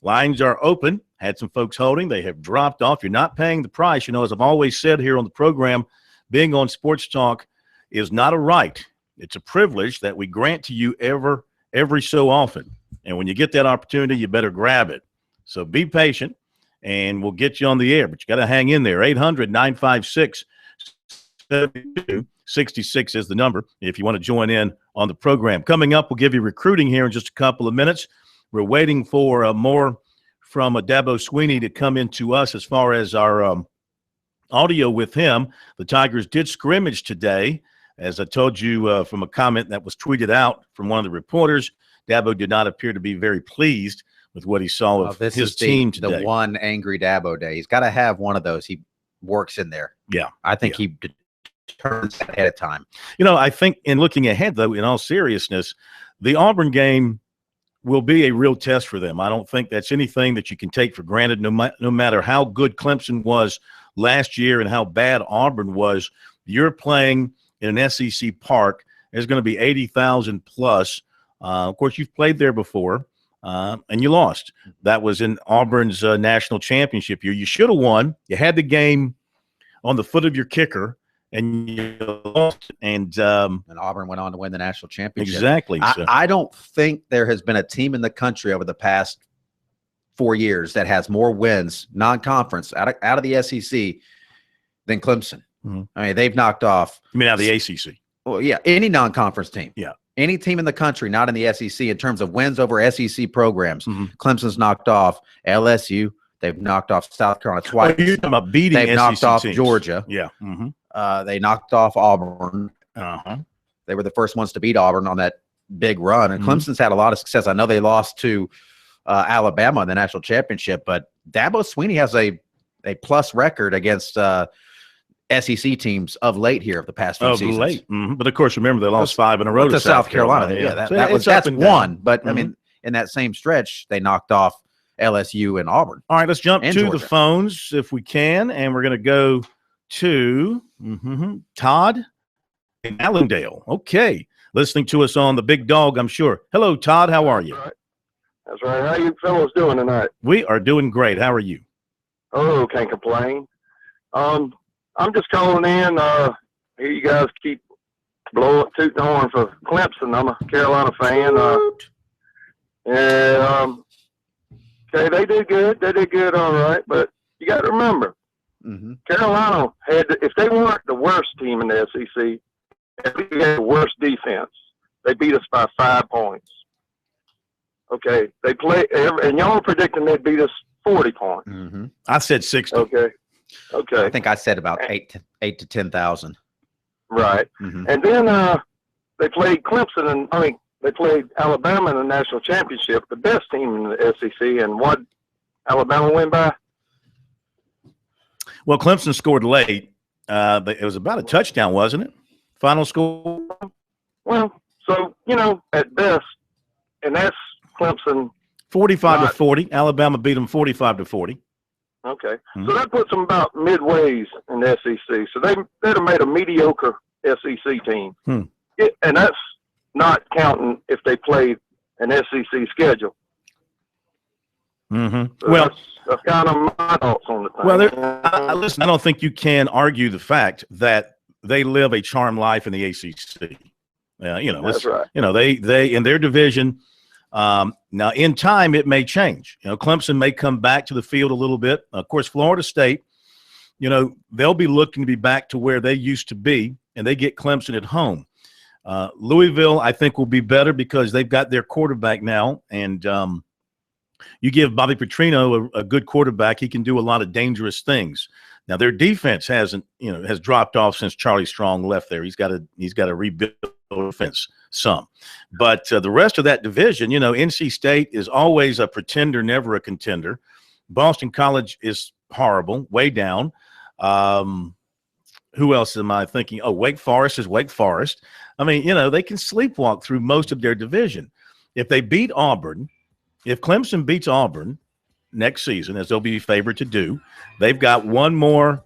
Lines are open. Had some folks holding. They have dropped off. You're not paying the price. You know, as I've always said here on the program, being on Sports Talk is not a right. It's a privilege that we grant to you every so often. And when you get that opportunity, you better grab it. So be patient, and we'll get you on the air. But you got to hang in there. 800-956-7266 is the number if you want to join in on the program. Coming up, we'll give you recruiting here in just a couple of minutes. We're waiting for more from Dabo Swinney to come into us as far as our audio with him. The Tigers did scrimmage today. As I told you from a comment that was tweeted out from one of the reporters, Dabo did not appear to be very pleased with what he saw of his team today. The one angry Dabo day. He's got to have one of those. He works in there. Yeah. I think he determines that ahead of time. You know, I think in looking ahead, though, in all seriousness, the Auburn game will be a real test for them. I don't think that's anything that you can take for granted, no matter how good Clemson was last year and how bad Auburn was. You're playing in an SEC park. There's going to be 80,000 plus. Of course, you've played there before, and you lost. That was in Auburn's national championship year. You should have won. You had the game on the foot of your kicker, and you lost. And Auburn went on to win the national championship. Exactly. I don't think there has been a team in the country over the past 4 years that has more wins, non-conference, out of the SEC than Clemson. Mm-hmm. I mean, they've knocked off. You mean out of the ACC? Well, yeah, any non-conference team. Yeah. Any team in the country, not in the SEC, in terms of wins over SEC programs. Mm-hmm. Clemson's knocked off LSU. They've knocked off South Carolina twice. You're talking about beating They've SEC knocked off teams. Georgia. Yeah. Mm-hmm. They knocked off Auburn. Uh-huh. They were the first ones to beat Auburn on that big run. And Clemson's had a lot of success. I know they lost to Alabama in the national championship, but Dabo Swinney has a plus record against SEC teams of late here of the past few seasons. Late. Mm-hmm. But, of course, remember, they lost 5 in a row to South Carolina. Yeah, that's one. But, I mean, in that same stretch, they knocked off LSU and Auburn. All right, let's jump to Georgia. the phones if we can, and we're going to go to Todd in Allendale. Okay, listening to us on the Big Dog, I'm sure. Hello, Todd. How are you? That's right. How you fellows doing tonight? We are doing great. How are you? Oh, can't complain. I'm just calling in. Here you guys keep tooting the horn for Clemson. I'm a Carolina fan. Okay, they did good. They did good, all right. But you got to remember, Carolina if they weren't the worst team in the SEC, if they had the worst defense, they beat us by 5 points. Okay, they play, and y'all were predicting they'd beat us 40 points. I said 60. Okay. I think I said about 8 to 10,000. Right. And then they played Clemson, they played Alabama in the national championship, the best team in the SEC, and what Alabama win by? Well, Clemson scored late. It was about a touchdown, wasn't it? Final score? Well, so, at best, and that's Clemson. 45-40. Alabama beat them 45-40. Okay. So that puts them about midways in the SEC. So they'd have made a mediocre SEC team. And that's not counting if they played an SEC schedule. So well, that's kind of my thoughts on the thing. Well, listen, I don't think you can argue the fact that they live a charmed life in the ACC. That's right. They in their division. Now, in time, it may change. Clemson may come back to the field a little bit. Of course, Florida State, they'll be looking to be back to where they used to be, and they get Clemson at home. Louisville, I think, will be better because they've got their quarterback now, and you give Bobby Petrino a good quarterback, he can do a lot of dangerous things. Now, their defense has dropped off since Charlie Strong left there. He's got to rebuild defense some. But the rest of that division, NC State is always a pretender, never a contender. Boston College is horrible, way down. who else am I thinking? Oh, Wake Forest is Wake Forest. I mean, they can sleepwalk through most of their division. If they beat Auburn, if Clemson beats Auburn next season, as they'll be favored to do, they've got one more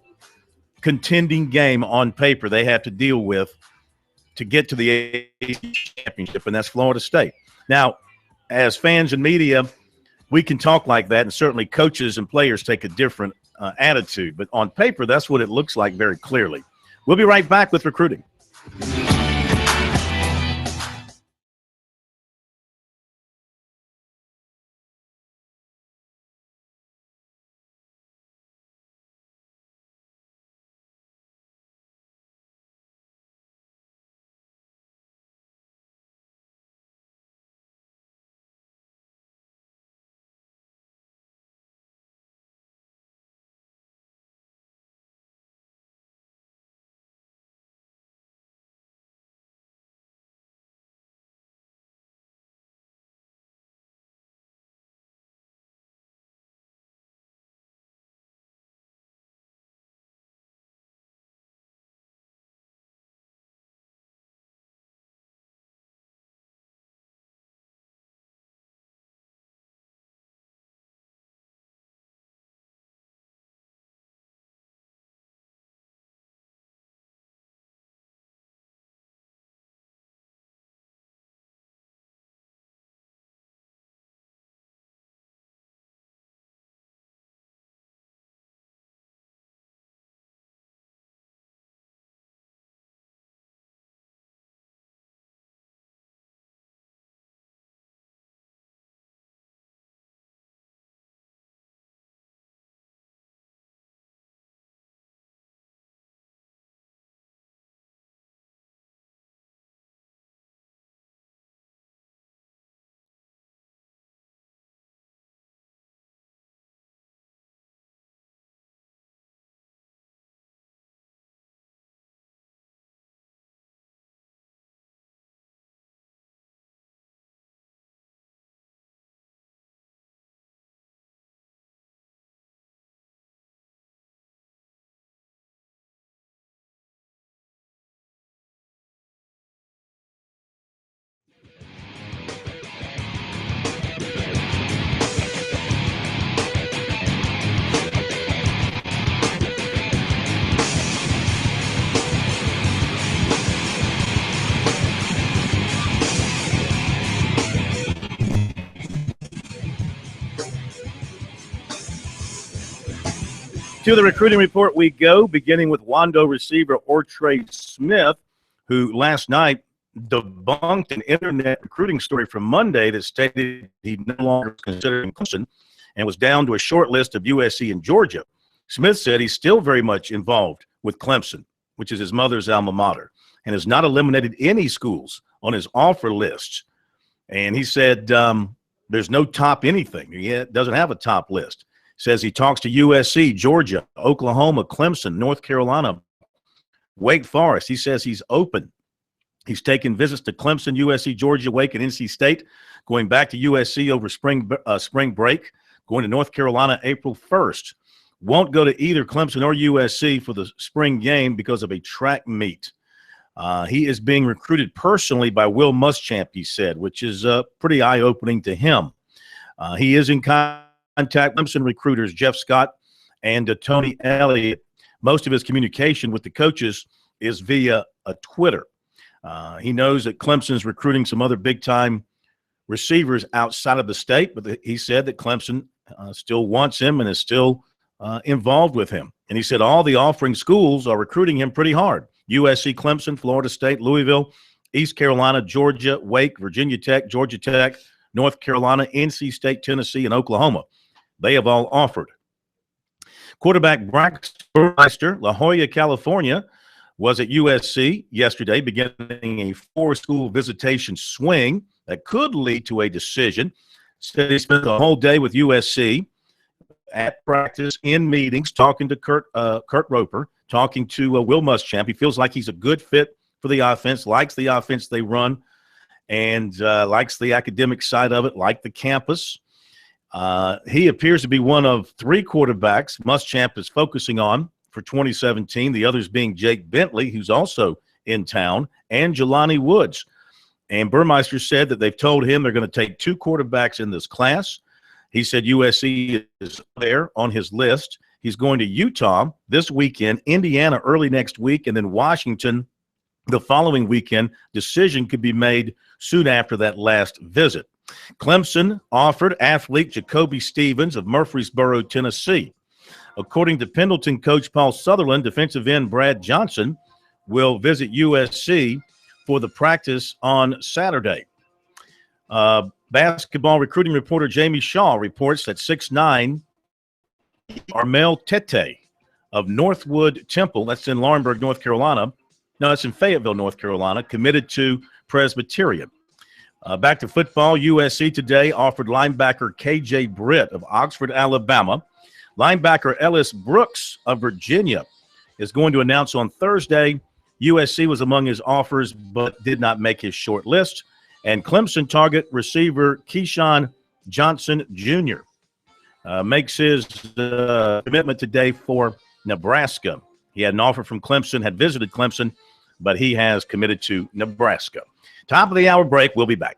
contending game on paper they have to deal with to get to the ACC championship, and that's Florida State. Now, as fans and media, we can talk like that, and certainly coaches and players take a different attitude. But on paper, that's what it looks like very clearly. We'll be right back with recruiting. To the recruiting report we go, beginning with Wando receiver Ortre Smith, who last night debunked an internet recruiting story from Monday that stated he no longer was considering Clemson and was down to a short list of USC and Georgia. Smith said he's still very much involved with Clemson, which is his mother's alma mater, and has not eliminated any schools on his offer lists. And he said there's no top anything. He doesn't have a top list. Says he talks to USC, Georgia, Oklahoma, Clemson, North Carolina, Wake Forest. He says he's open. He's taken visits to Clemson, USC, Georgia, Wake, and NC State, going back to USC over spring break, going to North Carolina April 1st. Won't go to either Clemson or USC for the spring game because of a track meet. He is being recruited personally by Will Muschamp, he said, which is pretty eye-opening to him. He is in contact Clemson recruiters Jeff Scott and Tony Elliott. Most of his communication with the coaches is via a Twitter. He knows that Clemson's recruiting some other big-time receivers outside of the state, but he said that Clemson still wants him and is still involved with him. And he said all the offering schools are recruiting him pretty hard. USC, Clemson, Florida State, Louisville, East Carolina, Georgia, Wake, Virginia Tech, Georgia Tech, North Carolina, NC State, Tennessee, and Oklahoma. They have all offered. Quarterback Braxton Burmeister, La Jolla, California, was at USC yesterday, beginning a four-school visitation swing that could lead to a decision. Said he spent the whole day with USC at practice, in meetings, talking to Kurt Roper, talking to Will Muschamp. He feels like he's a good fit for the offense, likes the offense they run, and likes the academic side of it, like the campus. He appears to be one of three quarterbacks Muschamp is focusing on for 2017, the others being Jake Bentley, who's also in town, and Jelani Woods. And Burmeister said that they've told him they're going to take 2 quarterbacks in this class. He said USC is there on his list. He's going to Utah this weekend, Indiana early next week, and then Washington the following weekend. Decision could be made soon after that last visit. Clemson offered athlete Jacoby Stevens of Murfreesboro, Tennessee. According to Pendleton coach Paul Sutherland, defensive end Brad Johnson will visit USC for the practice on Saturday. Basketball recruiting reporter Jamie Shaw reports that 6'9" Armel Tete of Northwood Temple, that's in Laurinburg, North Carolina. No, that's in Fayetteville, North Carolina, committed to Presbyterian. Back to football, USC today offered linebacker KJ Britt of Oxford, Alabama. Linebacker Ellis Brooks of Virginia is going to announce on Thursday. USC was among his offers but did not make his short list. And Clemson target receiver Keyshawn Johnson Jr. Makes his commitment today for Nebraska. He had an offer from Clemson, had visited Clemson, but he has committed to Nebraska. Top of the hour break. We'll be back.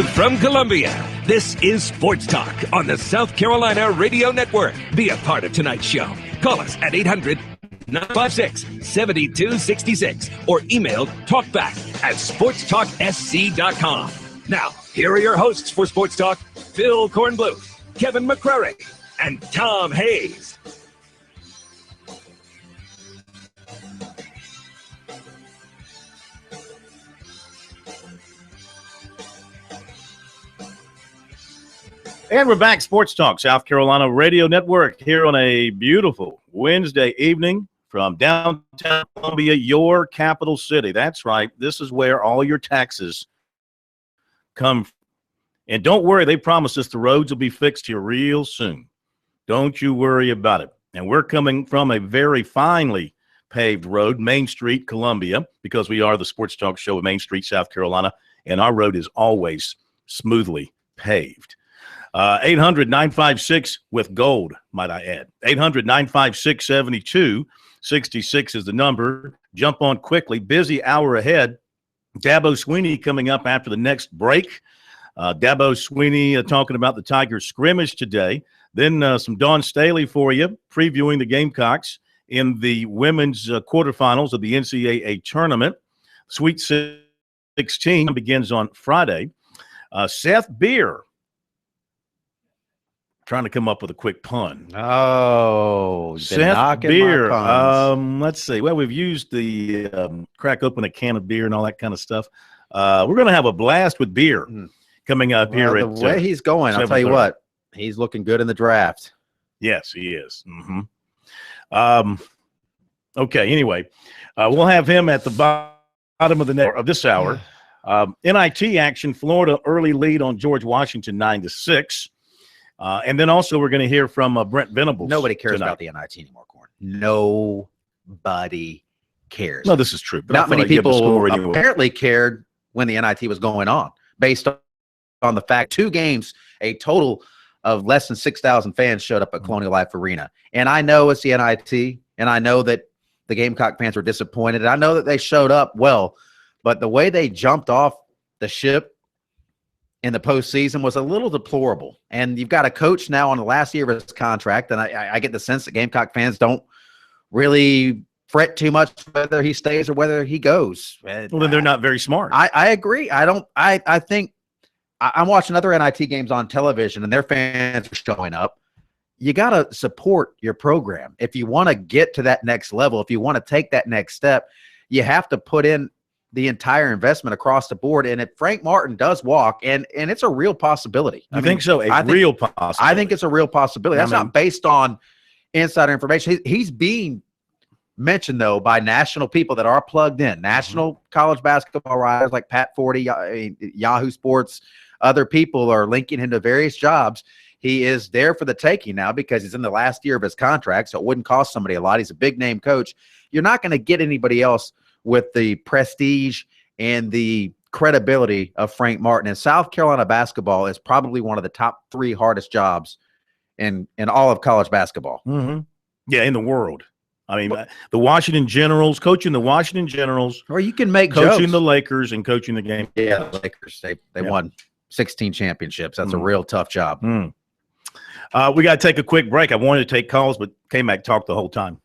Live from Columbia, this is Sports Talk on the South Carolina Radio Network. Be a part of tonight's show. Call us at 800-956-7266 or email talkback@sportstalksc.com. Now, here are your hosts for Sports Talk, Phil Kornbluth, Kevin McCrary, and Tom Hayes. And we're back, Sports Talk, South Carolina Radio Network, here on a beautiful Wednesday evening from downtown Columbia, your capital city. That's right. This is where all your taxes come from. And don't worry, they promised us the roads will be fixed here real soon. Don't you worry about it. And we're coming from a very finely paved road, Main Street, Columbia, because we are the Sports Talk show of Main Street, South Carolina, and our road is always smoothly paved. 800-956 with gold, might I add. 800-956-7266 is the number. Jump on quickly. Busy hour ahead. Dabo Swinney coming up after the next break. Dabo Swinney talking about the Tigers scrimmage today. Then some Dawn Staley for you, previewing the Gamecocks in the women's quarterfinals of the NCAA tournament. Sweet 16 begins on Friday. Seth Beer, trying to come up with a quick pun. Oh, Seth Beer. Let's see. Well, we've used the crack open a can of beer and all that kind of stuff. We're going to have a blast with beer coming up here. The way he's going, I'll tell you what, he's looking good in the draft. Yes, he is. Okay. Anyway, we'll have him at the bottom of this hour. NIT action. Florida early lead on George Washington 9-6. And then also we're going to hear from Brent Venables. Nobody cares tonight about the NIT anymore, Corn. Nobody cares. No, this is true. But not many people apparently cared when the NIT was going on, based on the fact 2 games, a total of less than 6,000 fans showed up at Colonial Life Arena. And I know it's the NIT, and I know that the Gamecock fans were disappointed. I know that they showed up well, but the way they jumped off the ship in the postseason was a little deplorable. And you've got a coach now on the last year of his contract, and I get the sense that Gamecock fans don't really fret too much whether he stays or whether he goes. Well, then they're not very smart. I agree. I think I'm watching other NIT games on television, and their fans are showing up. You got to support your program. If you want to get to that next level, if you want to take that next step, you have to put in the entire investment across the board. And if Frank Martin does walk, and it's a real possibility. I think so? Real possibility. I think it's a real possibility. That's not based on insider information. He's being mentioned, though, by national people that are plugged in, national college basketball writers like Pat Forty, Yahoo Sports. Other people are linking him to various jobs. He is there for the taking now because he's in the last year of his contract, so it wouldn't cost somebody a lot. He's a big-name coach. You're not going to get anybody else with the prestige and the credibility of Frank Martin. And South Carolina basketball is probably one of the top 3 hardest jobs in all of college basketball. Yeah, in the world. I mean, the Washington Generals, coaching the Washington Generals. Or you can make coaching jokes. The Lakers and coaching the game. Yeah, the Lakers. They won 16 championships. That's a real tough job. We got to take a quick break. I wanted to take calls, but K-Mac talked the whole time.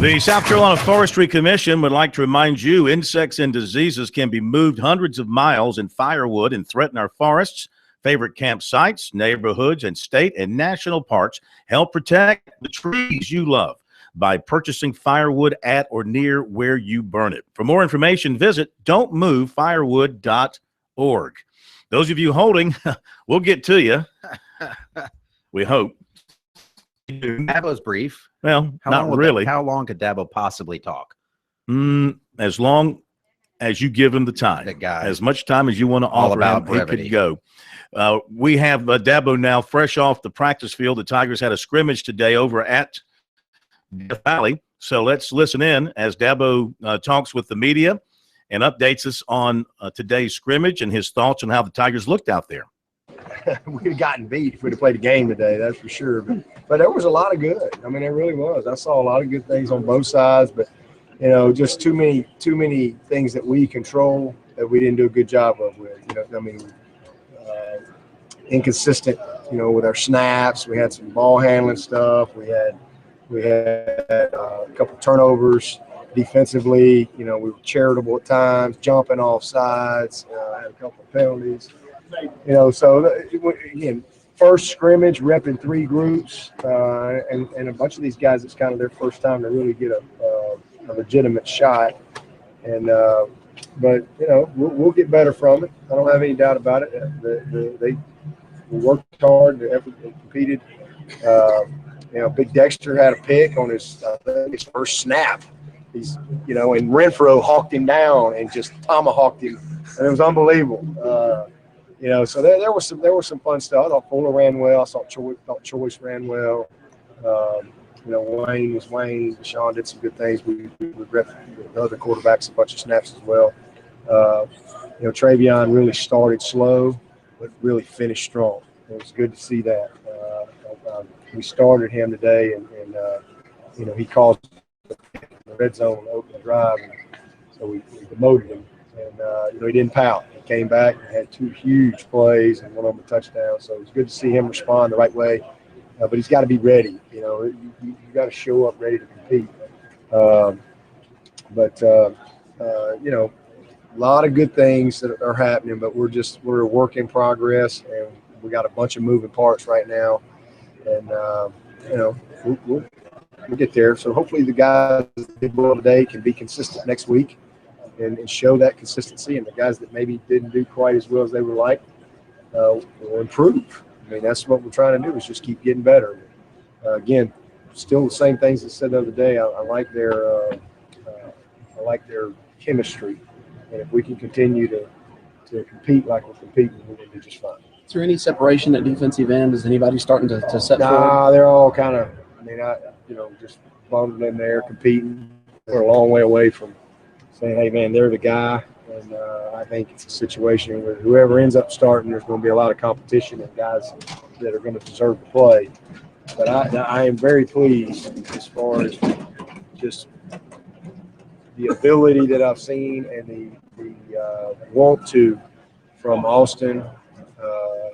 The South Carolina Forestry Commission would like to remind you insects and diseases can be moved hundreds of miles in firewood and threaten our forests, favorite campsites, neighborhoods, and state and national parks. Help protect the trees you love by purchasing firewood at or near where you burn it. For more information, visit don'tmovefirewood.org. Those of you holding, we'll get to you. We hope. Dabo's brief. Well, not really. How long could Dabo possibly talk? As long as you give him the time. The guy. As much time as you want to offer him, brevity. he could go. We have Dabo now fresh off the practice field. The Tigers had a scrimmage today over at Death Valley. So let's listen in as Dabo talks with the media and updates us on today's scrimmage and his thoughts on how the Tigers looked out there. We'd have gotten beat if we'd have played a game today, that's for sure. But there was a lot of good. I mean, there really was. I saw a lot of good things on both sides, but just too many things that we control that we didn't do a good job of with. Inconsistent. With our snaps, we had some ball handling stuff. We had a couple turnovers defensively. We were charitable at times, jumping off sides. Had a couple of penalties. Again, first scrimmage, repping 3 groups, and a bunch of these guys, it's kind of their first time to really get a legitimate shot. And but we'll get better from it. I don't have any doubt about it. They worked hard, they competed. Big Dexter had a pick on his first snap. He's and Renfro hawked him down and just tomahawked him, and it was unbelievable. So there was some fun stuff. I thought Fuller ran well. I thought Choice ran well. Wayne was Wayne. Deshaun did some good things. We repped the other quarterbacks a bunch of snaps as well. Travion really started slow, but really finished strong. It was good to see that. We started him today, and he caused the red zone open drive, and so we demoted him. And he didn't pout. He came back and had 2 huge plays and one of them a touchdown. So it was good to see him respond the right way. But he's got to be ready. You got to show up ready to compete. A lot of good things that are happening, but we're a work in progress, and we got a bunch of moving parts right now. And we'll get there. So hopefully the guys that did well today can be consistent next week. And show that consistency, and the guys that maybe didn't do quite as well as they would like will improve. I mean, that's what we're trying to do, is just keep getting better. Again, still the same things I said the other day. I like their chemistry, and if we can continue to compete like we're competing, we're going to do just fine. Is there any separation at defensive end? Is anybody starting to set forward? Nah, they're all kind of. Just bundled in there competing. We're a long way away from saying, hey, man, they're the guy. And I think it's a situation where whoever ends up starting, there's going to be a lot of competition and guys that are going to deserve to play. But I am very pleased as far as just the ability that I've seen and the want to from Austin.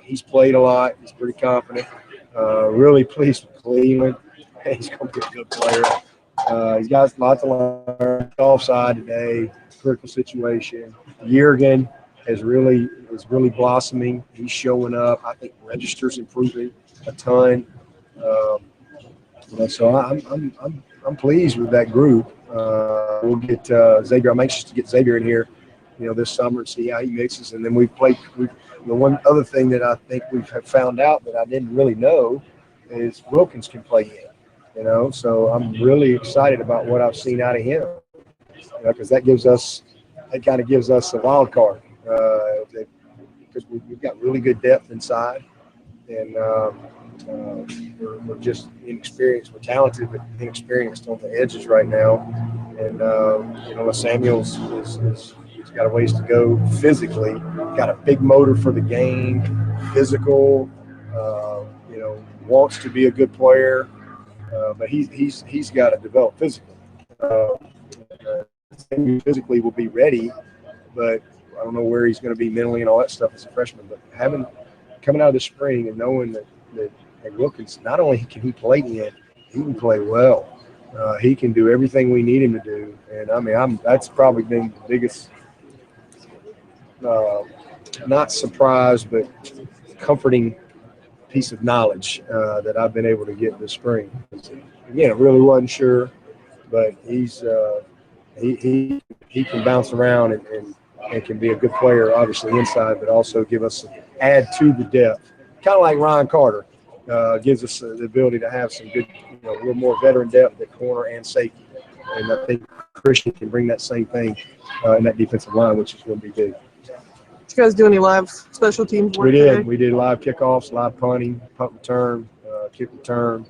He's played a lot. He's pretty confident. Really pleased with Cleveland. He's going to be a good player. He's got lots to learn. Offside today, critical situation. Jurgen is really blossoming. He's showing up. I think Register's improving a ton. So I'm pleased with that group. We'll get Xavier. I'm anxious to get Xavier in here, this summer and see how he mixes. And then the one other thing that I think we've found out that I didn't really know is Wilkins can play in. So I'm really excited about what I've seen out of him, because that kind of gives us a wild card, because we've got really good depth inside, and we're just inexperienced. We're talented, but inexperienced on the edges right now. And Samuels he's got a ways to go physically. Got a big motor for the game, physical. Wants to be a good player. But he's got to develop physically. Physically will be ready, but I don't know where he's going to be mentally and all that stuff as a freshman. But coming out of the spring and knowing that Wilkins, not only can he play in, he can play well. He can do everything we need him to do, and I mean, that's probably been the biggest, not surprise, but comforting piece of knowledge that I've been able to get this spring. Again, I really wasn't sure, but he's he can bounce around and can be a good player, obviously inside, but also add to the depth, kind of like Ryan Carter. Gives us the ability to have some good, a little more veteran depth at corner and safety. And I think Christian can bring that same thing in that defensive line, which is going to be big. Did you guys do any live special teams work We did. today? We did live kickoffs, live punting, punt return, kick return.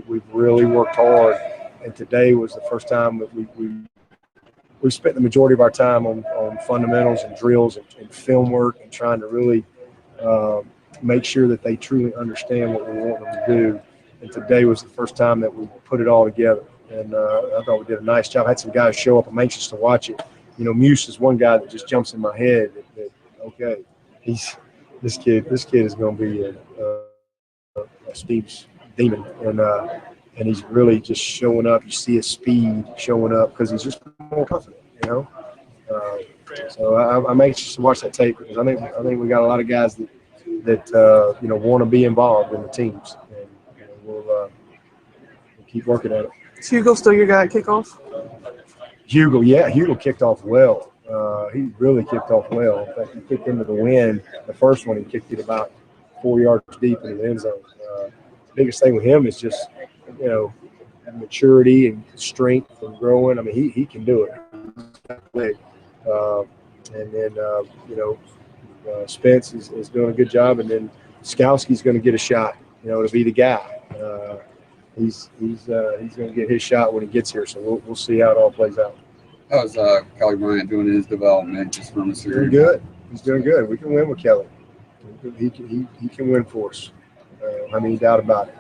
We've really worked hard, and today was the first time that we spent the majority of our time on fundamentals and drills and film work and trying to really make sure that they truly understand what we want them to do. And today was the first time that we put it all together. And I thought we did a nice job. I had some guys show up. I'm anxious to watch it. Muse is one guy that just jumps in my head. Okay, this kid is going to be a Steve's demon, and he's really just showing up. You see his speed showing up because he's just more confident. So I'm anxious to watch that tape because I think we got a lot of guys that want to be involved in the teams, and we'll keep working at it. Is Hugo still your guy at kickoff? Hugo kicked off well. He really kicked off well. In fact, he kicked into the wind. The first one, he kicked it about 4 yards deep into the end zone. The biggest thing with him is just, maturity and strength and growing. I mean, he can do it. And then, Spence is doing a good job. And then Skowski's going to get a shot, to be the guy. He's going to get his shot when he gets here. So we'll see how it all plays out. How's Kelly Bryant doing in his development just from the series? Doing good. He's doing good. We can win with Kelly. He can win for us. Any doubt about it.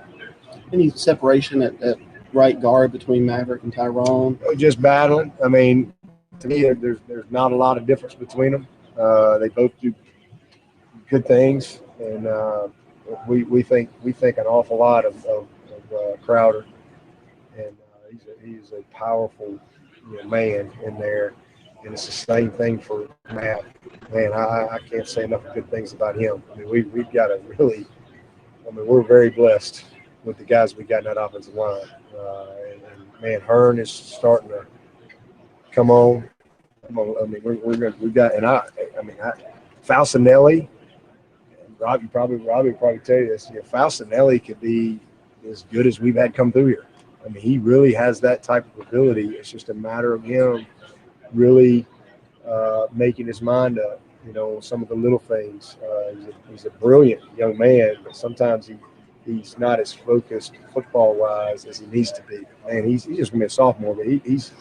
Any separation at right guard between Maverick and Tyrone? Just battling. I mean, to me, there's not a lot of difference between them. They both do good things, and we think an awful lot of Crowder, and he's a powerful man in there, and it's the same thing for Matt. Man, I can't say enough good things about him. I mean, we've got a really, we're very blessed with the guys we got in that offensive line. And man, Hearn is starting to come on. I mean, we've got, and Falcinelli. Robbie probably tell you this. Falcinelli could be as good as we've had come through here. I mean, he really has that type of ability. It's just a matter of him really making his mind up, some of the little things. He's a brilliant young man, but sometimes he's not as focused football-wise as he needs to be. Man, he's just going to be a sophomore, but he's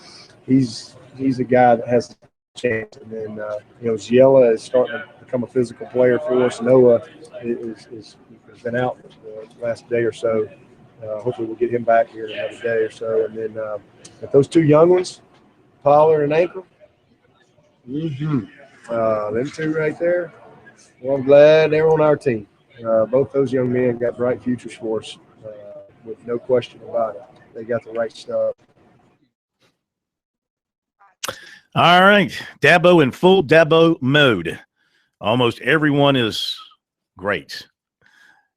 a guy that has a chance. And then, Giella is starting to become a physical player for us. Noah has been out the last day or so. Hopefully we'll get him back here in another day or so. And then if those two young ones, Pollard and Ankle, them two right there, well, I'm glad they're on our team. Both those young men got bright futures for us, with no question about it. They got the right stuff. All right. Dabo in full Dabo mode. Almost everyone is great.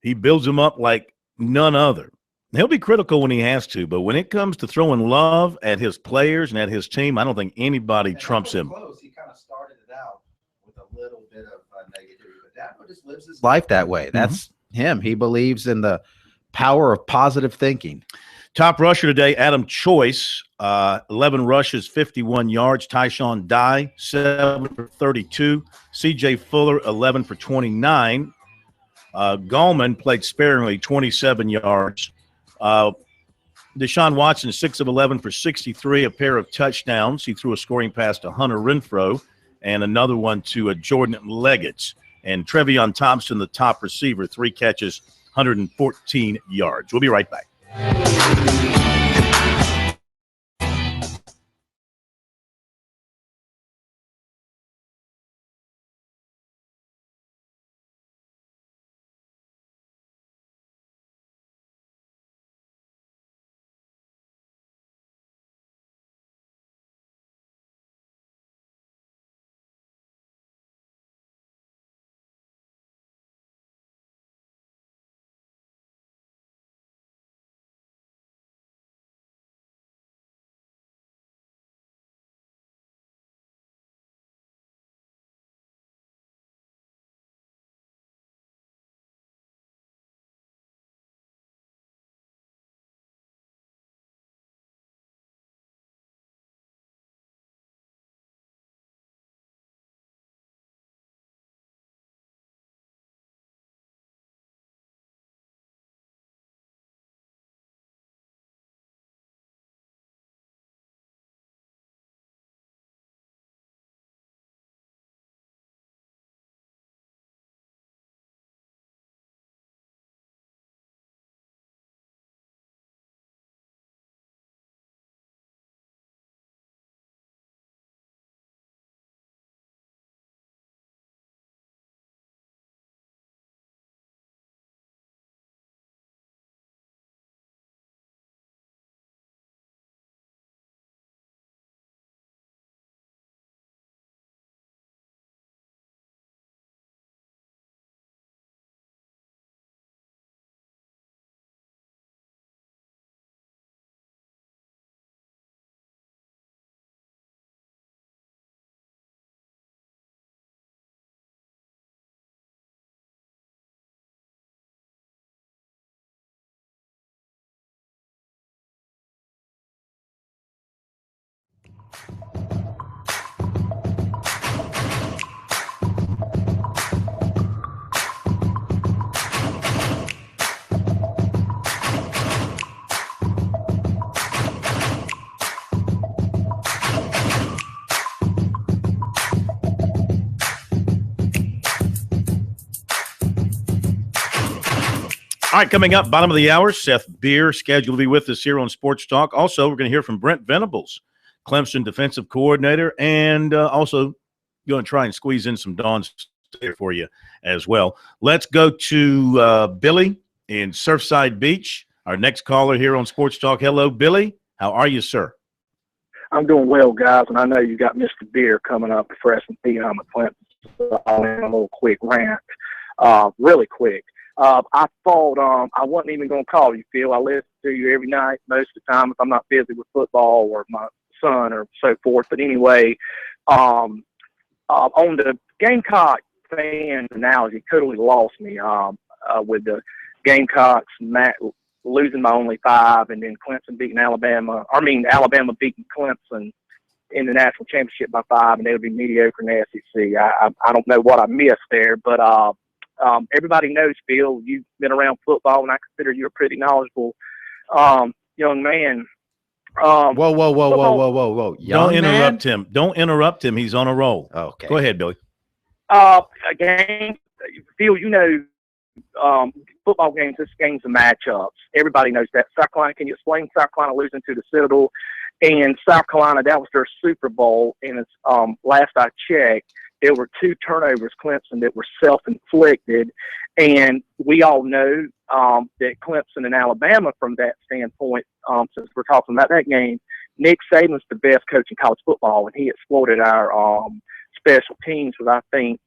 He builds them up like none other. He'll be critical when he has to, but when it comes to throwing love at his players and at his team, I don't think anybody trumps him. He kind of started it out with a little bit of negativity, but Dabo just lives his life that way. That's him. He believes in the power of positive thinking. Top rusher today, Adam Choice, 11 rushes, 51 yards. Tyshawn Dye, 7 for 32. C.J. Fuller, 11 for 29. Gallman played sparingly, 27 yards. Deshaun Watson, 6 of 11 for 63, a pair of touchdowns. He threw a scoring pass to Hunter Renfrow and another one to Jordan Leggett. And Trevion Thompson, the top receiver, 3 catches, 114 yards. We'll be right back. All right, coming up, bottom of the hour, Seth Beer scheduled to be with us here on Sports Talk. Also, we're going to hear from Brent Venables, Clemson defensive coordinator, and also going to try and squeeze in some Dawn Stater for you as well. Let's go to Billy in Surfside Beach, our next caller here on Sports Talk. Hello, Billy. How are you, sir? I'm doing well, guys, and I know you got Mr. Beer coming up for S&P. I'm a Clemson, so I'll end a little quick rant, really quick. I thought I wasn't even going to call you, Phil. I listen to you every night, most of the time, if I'm not busy with football or my son or so forth. But anyway, on the Gamecock fan analogy, totally lost me with the Gamecocks losing by only 5, and then Clemson beating Alabama. Alabama beating Clemson in the national championship by 5, and they would be mediocre in the SEC. I don't know what I missed there, but everybody knows, Phil, you've been around football, and I consider you a pretty knowledgeable young man. Whoa. Don't interrupt him. Don't interrupt him. He's on a roll. Okay. Go ahead, Billy. Again, Phil, you know, football games, this game's of matchups. Everybody knows that. South Carolina, can you explain South Carolina losing to the Citadel? And South Carolina, that was their Super Bowl. And it's, last I checked, there were 2 turnovers, Clemson, that were self-inflicted. And we all know that Clemson and Alabama, from that standpoint, since we're talking about that game, Nick Saban's the best coach in college football, and he exploited our special teams with, I think,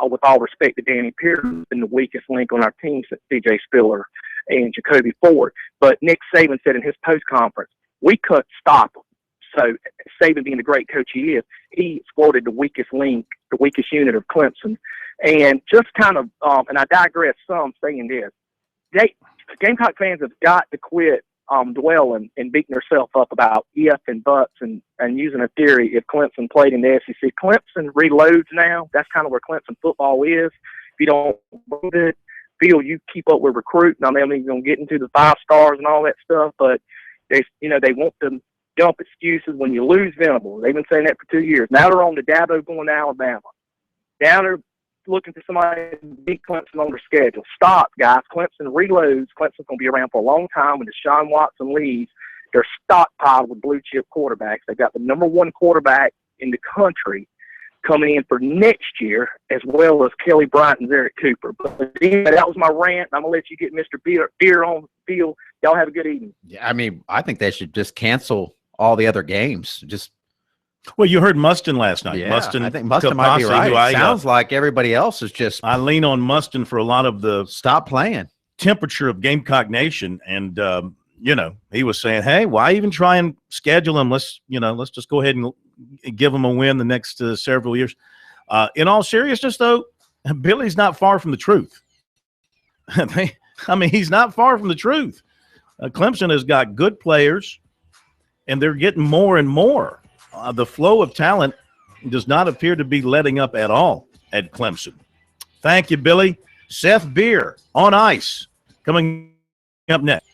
with all respect to Danny Pearson, the weakest link on our team since C.J. Spiller and Jacoby Ford. But Nick Saban said in his post-conference, we couldn't stop them. So Saban, being the great coach he is, he exploited the weakest link, the weakest unit of Clemson. And just kind of, and I digress some saying this, Gamecock fans have got to quit dwelling and beating themselves up about if and buts and using a theory if Clemson played in the SEC. Clemson reloads now. That's kind of where Clemson football is. If you don't believe it, Phil, you keep up with recruiting. I mean, I'm even going to get into the 5 stars and all that stuff, but they want to dump excuses when you lose Venables. They've been saying that for 2 years. Now they're on the Dabo going to Alabama. Now they're looking for somebody to beat Clemson on their schedule. Stop, guys. Clemson reloads. Clemson's going to be around for a long time. When Deshaun Watson leaves, they're stockpiled with blue-chip quarterbacks. They've got the number 1 quarterback in the country coming in for next year, as well as Kelly Bryant and Eric Cooper. But anyway, that was my rant. I'm going to let you get Mr. Beer on the field. Y'all have a good evening. Yeah, I mean, I think they should just cancel all the other games. Well, you heard Mustin last night. Yeah, Mustin, I think Mustin might be right. Sounds like everybody else is just. I lean on Mustin for a lot of the stop playing temperature of Gamecock Nation, and he was saying, "Hey, why even try and schedule them? Let's just go ahead and give them a win the next several years." In all seriousness, though, Billy's not far from the truth. He's not far from the truth. Clemson has got good players, and they're getting more and more. The flow of talent does not appear to be letting up at all at Clemson. Thank you, Billy. Seth Beer on ice coming up next.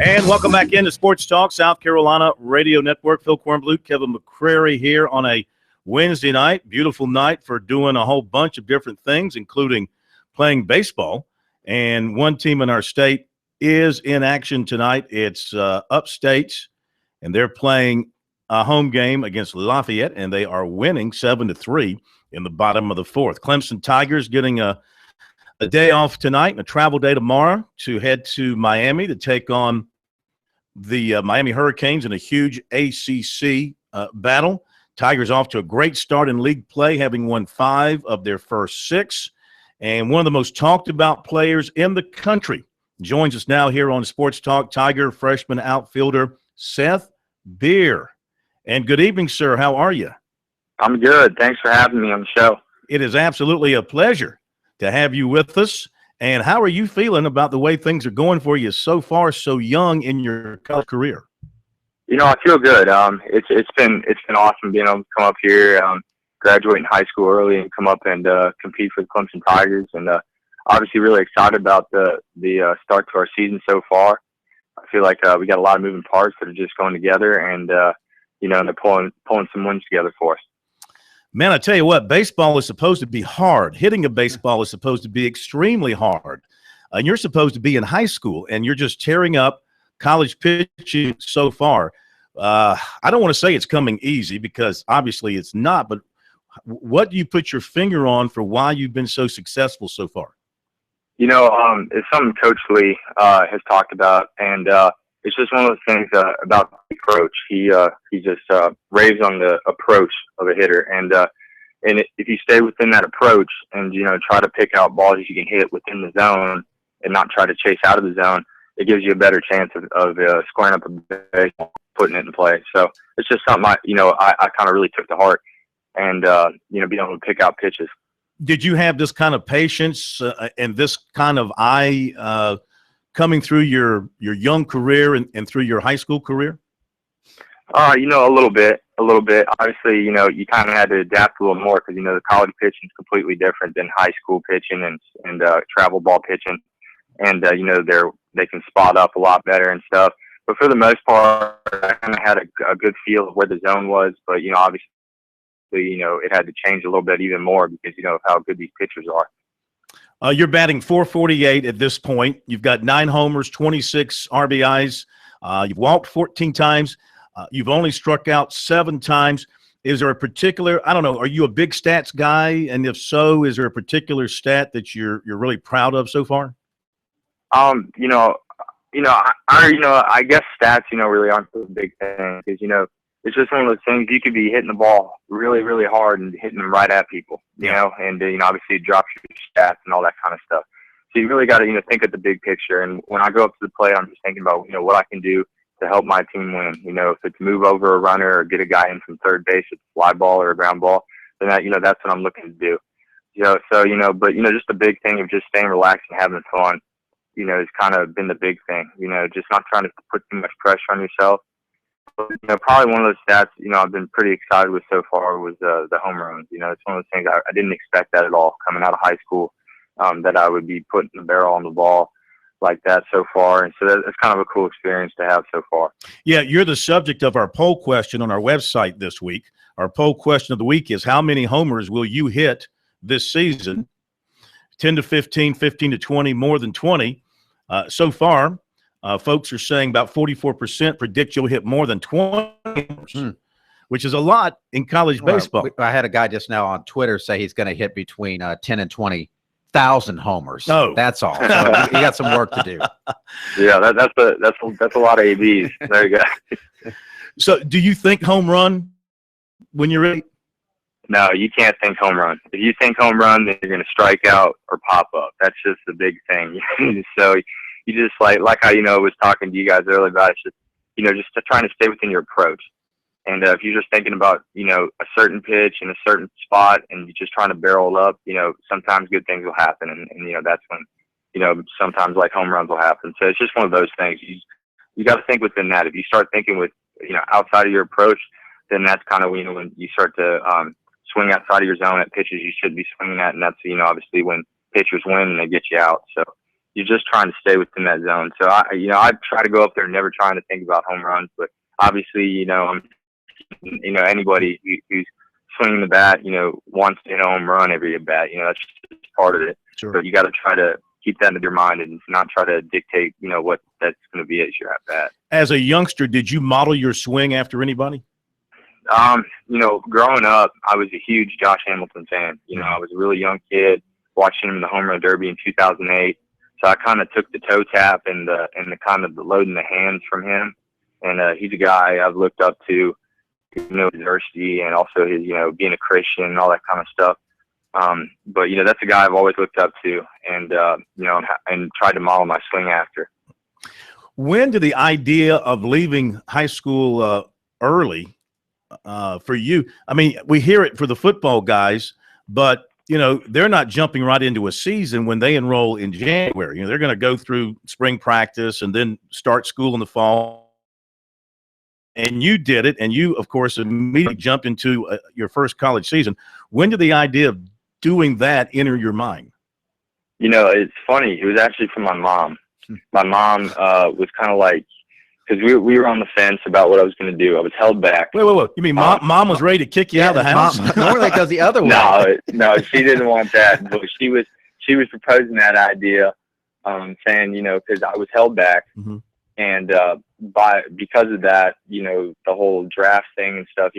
And welcome back into Sports Talk, South Carolina Radio Network. Phil Kornblut, Kevin McCrary here on a Wednesday night. Beautiful night for doing a whole bunch of different things, including playing baseball. And one team in our state is in action tonight. It's upstate, and they're playing a home game against Lafayette, and they are winning 7-3 in the bottom of the fourth. Clemson Tigers getting a day off tonight and a travel day tomorrow to head to Miami to take on the Miami Hurricanes in a huge ACC battle. Tigers off to a great start in league play, having won 5 of their first 6. And one of the most talked about players in the country joins us now here on Sports Talk, Tiger freshman outfielder Seth Beer. And good evening, sir. How are you? I'm good. Thanks for having me on the show. It is absolutely a pleasure to have you with us. And how are you feeling about the way things are going for you so far, so young in your college career? You know, I feel good. It's been awesome being able to come up here, graduate in high school early, and come up and compete for the Clemson Tigers. And obviously, really excited about the start to our season so far. I feel like we got a lot of moving parts that are just going together, and they're pulling some wins together for us. Man, I tell you what, baseball is supposed to be hard. Hitting a baseball is supposed to be extremely hard. And you're supposed to be in high school, and you're just tearing up college pitching so far. I don't want to say it's coming easy because obviously it's not, but what do you put your finger on for why you've been so successful so far? You know, it's something Coach Lee has talked about, and it's just one of those things about the approach. He just raves on the approach of a hitter, and if you stay within that approach and try to pick out balls you can hit within the zone and not try to chase out of the zone, it gives you a better chance of squaring up a baseball, putting it in play. So it's just something I kind of really took to heart, and being able to pick out pitches. Did you have this kind of patience and this kind of eye coming through your young career and through your high school career? A little bit. Obviously, you kind of had to adapt a little more because, the college pitching is completely different than high school pitching and travel ball pitching. And, they can spot up a lot better and stuff. But for the most part, I kind of had a good feel of where the zone was. But, obviously, it had to change a little bit even more because, of how good these pitchers are. You're batting .448 at this point. You've got 9 homers, 26 RBIs. You've walked 14 times. You've only struck out 7 times. Is there a particular, I don't know, are you a big stats guy? And if so, is there a particular stat that you're really proud of so far? I guess stats, really aren't the big thing because, it's just one of those things. You could be hitting the ball really, really hard and hitting them right at people, and obviously it drops your stats and all that kind of stuff. So you really got to, think of the big picture. And when I go up to the plate, I'm just thinking about, what I can do to help my team win. If it's move over a runner or get a guy in from third base with a fly ball or a ground ball, then that's what I'm looking to do. But just the big thing of just staying relaxed and having fun, has kind of been the big thing. Just not trying to put too much pressure on yourself. Probably one of those stats, I've been pretty excited with so far was the home runs. It's one of those things I didn't expect that at all coming out of high school, that I would be putting the barrel on the ball like that so far. And so that's kind of a cool experience to have so far. Yeah, you're the subject of our poll question on our website this week. Our poll question of the week is, how many homers will you hit this season? 10 to 15, 15 to 20, more than 20. So far, folks are saying about 44% predict you'll hit more than 20 homers, which is a lot in college baseball. I had a guy just now on Twitter say he's going to hit between 10 and 20,000 homers. Oh, that's all. So you got some work to do. Yeah, that's a lot of ABs. There you go. So, do you think home run when you're ready? No, you can't think home run. If you think home run, then you're going to strike out or pop up. That's just the big thing. So you just like how, was talking to you guys earlier about it's just trying to stay within your approach. And if you're just thinking about, a certain pitch in a certain spot and you're just trying to barrel up, sometimes good things will happen. And that's when, sometimes like home runs will happen. So it's just one of those things. You got to think within that. If you start thinking with, outside of your approach, then that's kind of, when you start to swing outside of your zone at pitches you should be swinging at. And that's, obviously when pitchers win and they get you out. So, you're just trying to stay within that zone. So I try to go up there never trying to think about home runs, but obviously, anybody who's swinging the bat, wants to hit a home run every at bat. That's just part of it. Sure. But you got to try to keep that in your mind and not try to dictate, what that's going to be as you're at bat. As a youngster, did you model your swing after anybody? Growing up, I was a huge Josh Hamilton fan. I was a really young kid watching him in the Home Run Derby in 2008. So I kind of took the toe tap and the kind of the load in the hands from him. And he's a guy I've looked up to, his diversity and also his, being a Christian and all that kind of stuff. But that's a guy I've always looked up to and tried to model my swing after. When did the idea of leaving high school early for you? I mean, we hear it for the football guys, but they're not jumping right into a season when they enroll in January. They're going to go through spring practice and then start school in the fall. And you did it, and you, of course, immediately jumped into your first college season. When did the idea of doing that enter your mind? It's funny. It was actually from my mom. My mom was kind of like, because we were on the fence about what I was going to do. I was held back. Wait. You mean mom was ready to kick you out of the house? Normally it goes the other way. No, she didn't want that. But she was proposing that idea, saying, because I was held back. Mm-hmm. And because of that, the whole draft thing and stuff,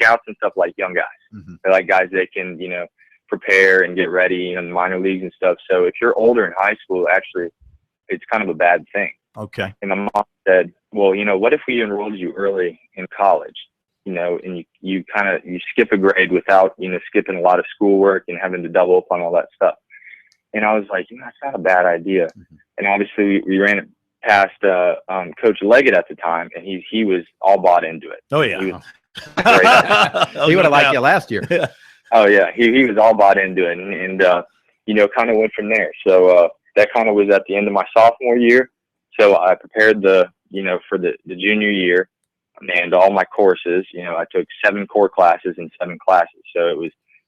scouts and stuff like young guys. Mm-hmm. They're like guys that can, prepare and get ready in the minor leagues and stuff. So if you're older in high school, actually, it's kind of a bad thing. Okay. And my mom said, well, what if we enrolled you early in college, and you skip a grade without, skipping a lot of schoolwork and having to double up on all that stuff. And I was like, that's not a bad idea. Mm-hmm. And obviously we ran it past Coach Leggett at the time, and he was all bought into it. Oh, yeah. He was great. He would have liked you last year. Oh, yeah. He was all bought into it and kind of went from there. So that kind of was at the end of my sophomore year. So I prepared for the junior year and all my courses. I took 7 core classes in 7 classes. So it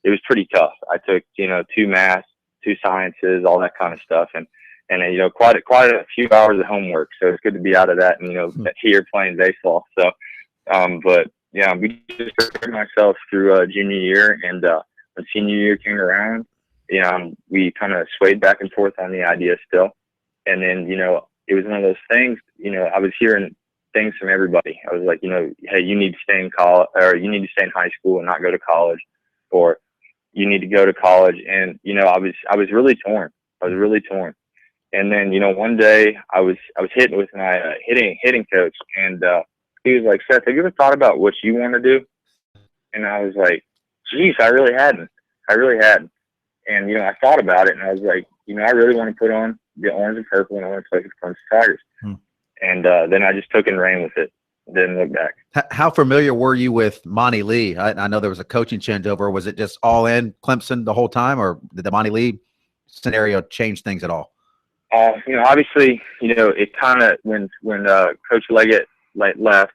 was pretty tough. I took, 2 math, 2 sciences, all that kind of stuff. And quite a few hours of homework. So it's good to be out of that and, here playing baseball. So, but yeah, we just prepared myself through junior year, and when senior year came around, we kind of swayed back and forth on the idea still. And then, it was one of those things, I was hearing things from everybody. I was like, hey, you need to stay in college, or you need to stay in high school and not go to college, or you need to go to college. And, I was really torn. And then, one day I was hitting with my hitting coach, and he was like, Seth, have you ever thought about what you want to do? And I was like, geez, I really hadn't. And, I thought about it, and I was like, I really want to put on the orange and purple, and I want to play for the Clemson Tigers. And then I just took and ran with it. Didn't look back. How familiar were you with Monty Lee? I know there was a coaching changeover. Was it just all in Clemson the whole time, or did the Monty Lee scenario change things at all? Obviously, it kind of, when Coach Leggett left,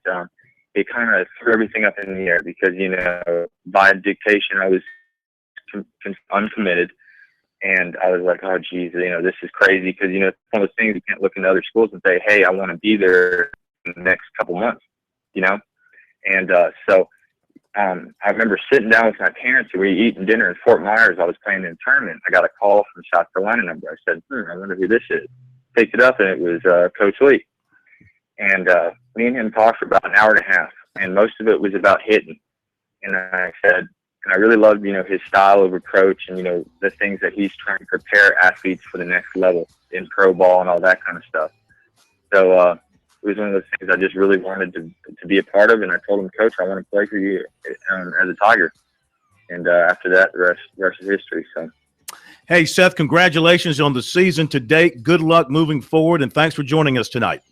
it kind of threw everything up in the air because, by dictation, I was uncommitted. And I was like, oh, geez, this is crazy because, it's one of those things you can't look into other schools and say, hey, I want to be there in the next couple months, And so I remember sitting down with my parents and we were eating dinner in Fort Myers. I was playing in a tournament. I got a call from South Carolina number. I said, I wonder who this is. Picked it up, and it was Coach Lee. And me and him talked for about an hour and a half, and most of it was about hitting. And I said, and I really loved, his style of approach and, the things that he's trying to prepare athletes for the next level in pro ball and all that kind of stuff. So it was one of those things I just really wanted to be a part of. And I told him, Coach, I want to play for you as a Tiger. And after that, the rest is history. So, hey, Seth, congratulations on the season to date. Good luck moving forward, and thanks for joining us tonight.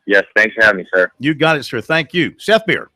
Yes, thanks for having me, sir. You got it, sir. Thank you. Seth Beer.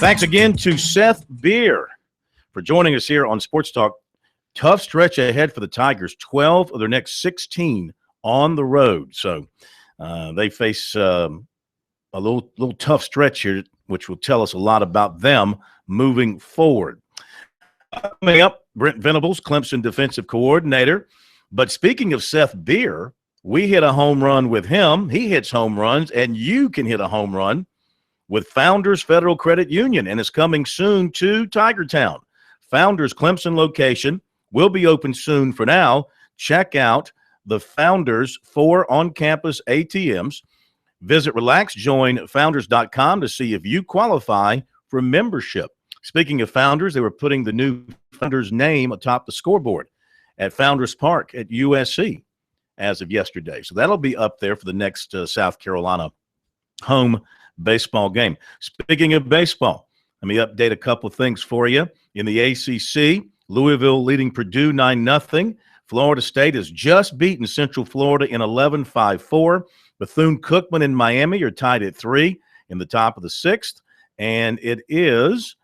Thanks again to Seth Beer for joining us here on Sports Talk. Tough stretch ahead for the Tigers, 12 of their next 16 on the road. So they face a little tough stretch here, which will tell us a lot about them moving forward. Coming up, Brent Venables, Clemson defensive coordinator. But speaking of Seth Beer, we hit a home run with him. He hits home runs, and you can hit a home run with Founders Federal Credit Union, and it's coming soon to Tigertown. Founders Clemson location will be open soon. For now, check out the Founders 4 on-campus ATMs. Visit RelaxJoinFounders.com to see if you qualify for membership. Speaking of Founders, they were putting the new Founders name atop the scoreboard at Founders Park at USC as of yesterday. So that'll be up there for the next South Carolina home baseball game. Speaking of baseball, let me update a couple of things for you. In the ACC, Louisville leading Purdue 9-0. Florida State has just beaten Central Florida in 11-5-4. Bethune-Cookman and Miami are tied at 3 in the top of the 6th. And it is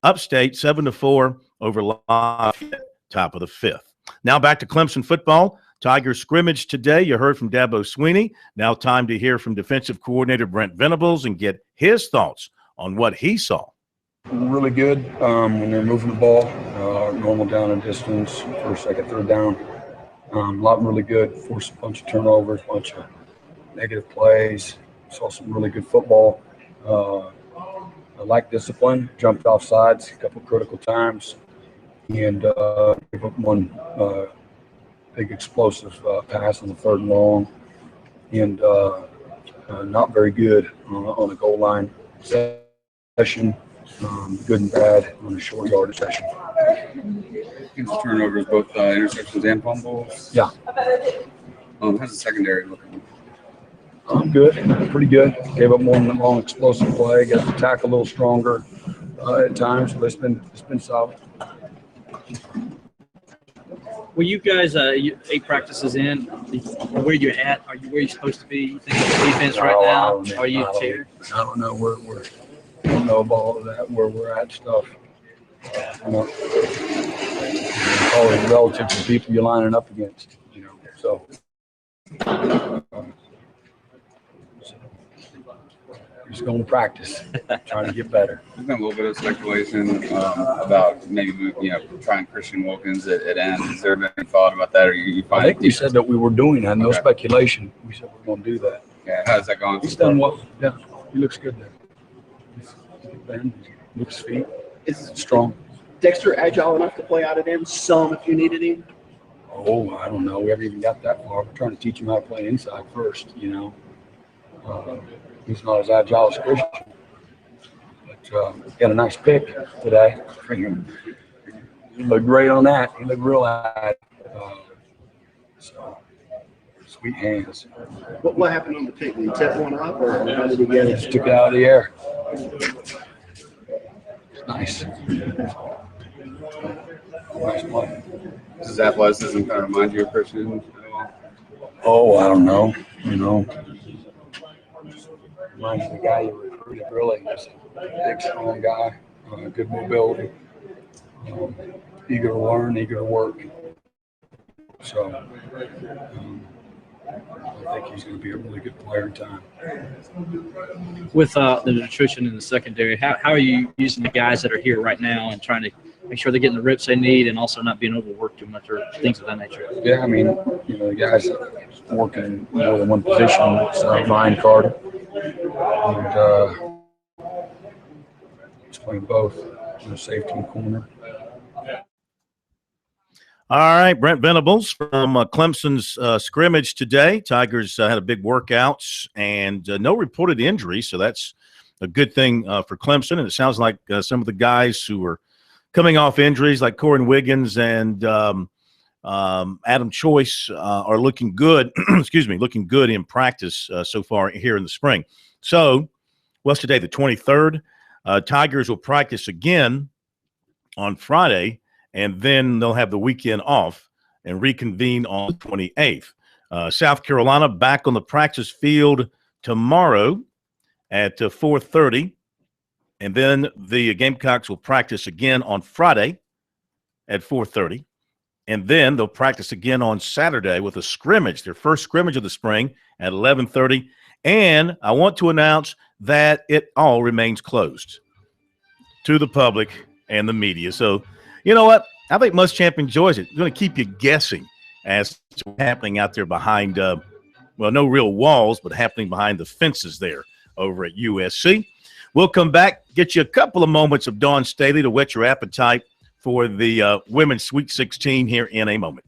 Upstate 7-4 over Lafayette, top of the 5th. Now back to Clemson football. Tigers scrimmage today. You heard from Dabo Swinney. Now time to hear from defensive coordinator Brent Venables and get his thoughts on what he saw. Really good when they're moving the ball, normal down and distance, first, second, third down. A lot really good. Forced a bunch of turnovers, a bunch of negative plays. Saw some really good football. I like discipline. Jumped off sides a couple critical times, and gave up one big explosive pass on the 3rd and long, and not very good on the goal line session. Good and bad on the short yardage session. Turnovers, both interceptions and fumbles. Yeah. How's the secondary looking? Good, pretty good. Gave up one long explosive play. Got the tackle a little stronger at times, but it's been solid. Well, you guys, 8 practices in, where you at? Are you where you're supposed to be? You think of the defense right now? Are you tired? I don't know where we're. I don't know about all of that, where we're at stuff. Always relative to people you're lining up against, So just going to practice, trying to get better. There's been a little bit of speculation about maybe trying Christian Wilkins at end. Has there been any thought about that, or you find? I think we said that we were doing that. No speculation. We said we're going to do that. Yeah, how's that going? He's done well. Yeah, he looks good there. Ben looks feet. Is strong. Dexter agile enough to play out of them some if you needed him? Oh, I don't know. We haven't even got that far. We're trying to teach him how to play inside first, He's not as agile as Christian. But got a nice pick today. He looked great on that. He looked real so sweet hands. What happened on the pick? Did he tip one up, or how did he get it? Just took it out of the air. Nice. Nice play. Does athleticism kind of remind you of Christian? Oh, I don't know. Reminds me of the guy you recruited, really. Just a big, strong guy, good mobility, eager to learn, eager to work. So I think he's going to be a really good player in time. With the nutrition in the secondary, how are you using the guys that are here right now and trying to make sure they're getting the reps they need and also not being overworked too much or things of that nature? Yeah, the guys working in more than one position. It's Ryan Carter. And he's playing both in the safety and corner. All right, Brent Venables from Clemson's scrimmage today. Tigers had a big workout and no reported injuries, so that's a good thing for Clemson. And it sounds like some of the guys who are coming off injuries, like Corin Wiggins and Adam Choice, are looking good. Looking good in practice so far here in the spring. So, what's today? The 23rd. Tigers will practice again on Friday. And then they'll have the weekend off and reconvene on the 28th. South Carolina back on the practice field tomorrow at 4:30 And then the Gamecocks will practice again on Friday at 4:30. And then they'll practice again on Saturday with a scrimmage, their first scrimmage of the spring at 11:30. And I want to announce that it all remains closed to the public and the media. So, you know what? I think Muschamp enjoys it. It's going to keep you guessing as to what's happening out there behind, well, no real walls, but happening behind the fences there over at USC. We'll come back, get you a couple of moments of Dawn Staley to whet your appetite for the Women's Sweet 16 here in a moment.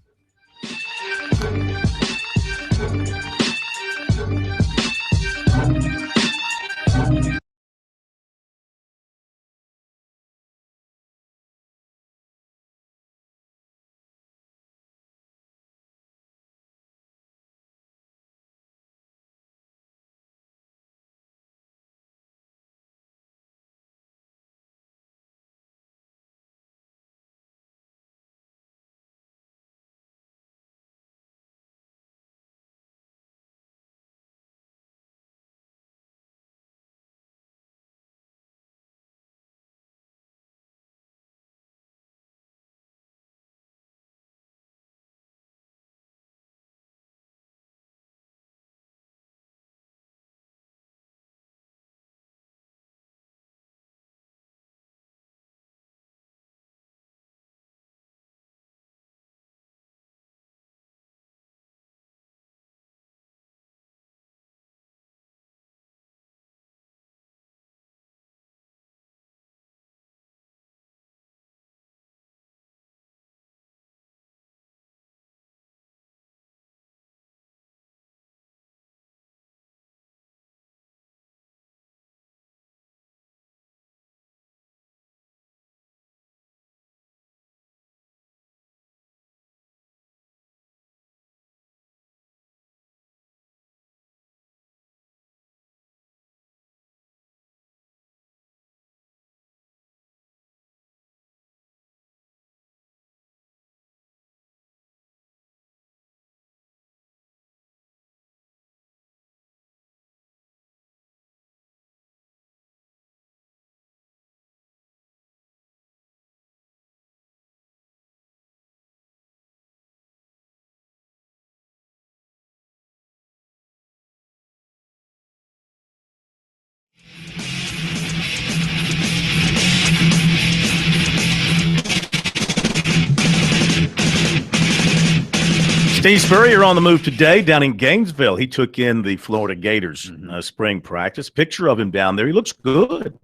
Steve Spurrier on the move today down in Gainesville. He took in the Florida Gators spring practice. Picture of him down there. He looks good.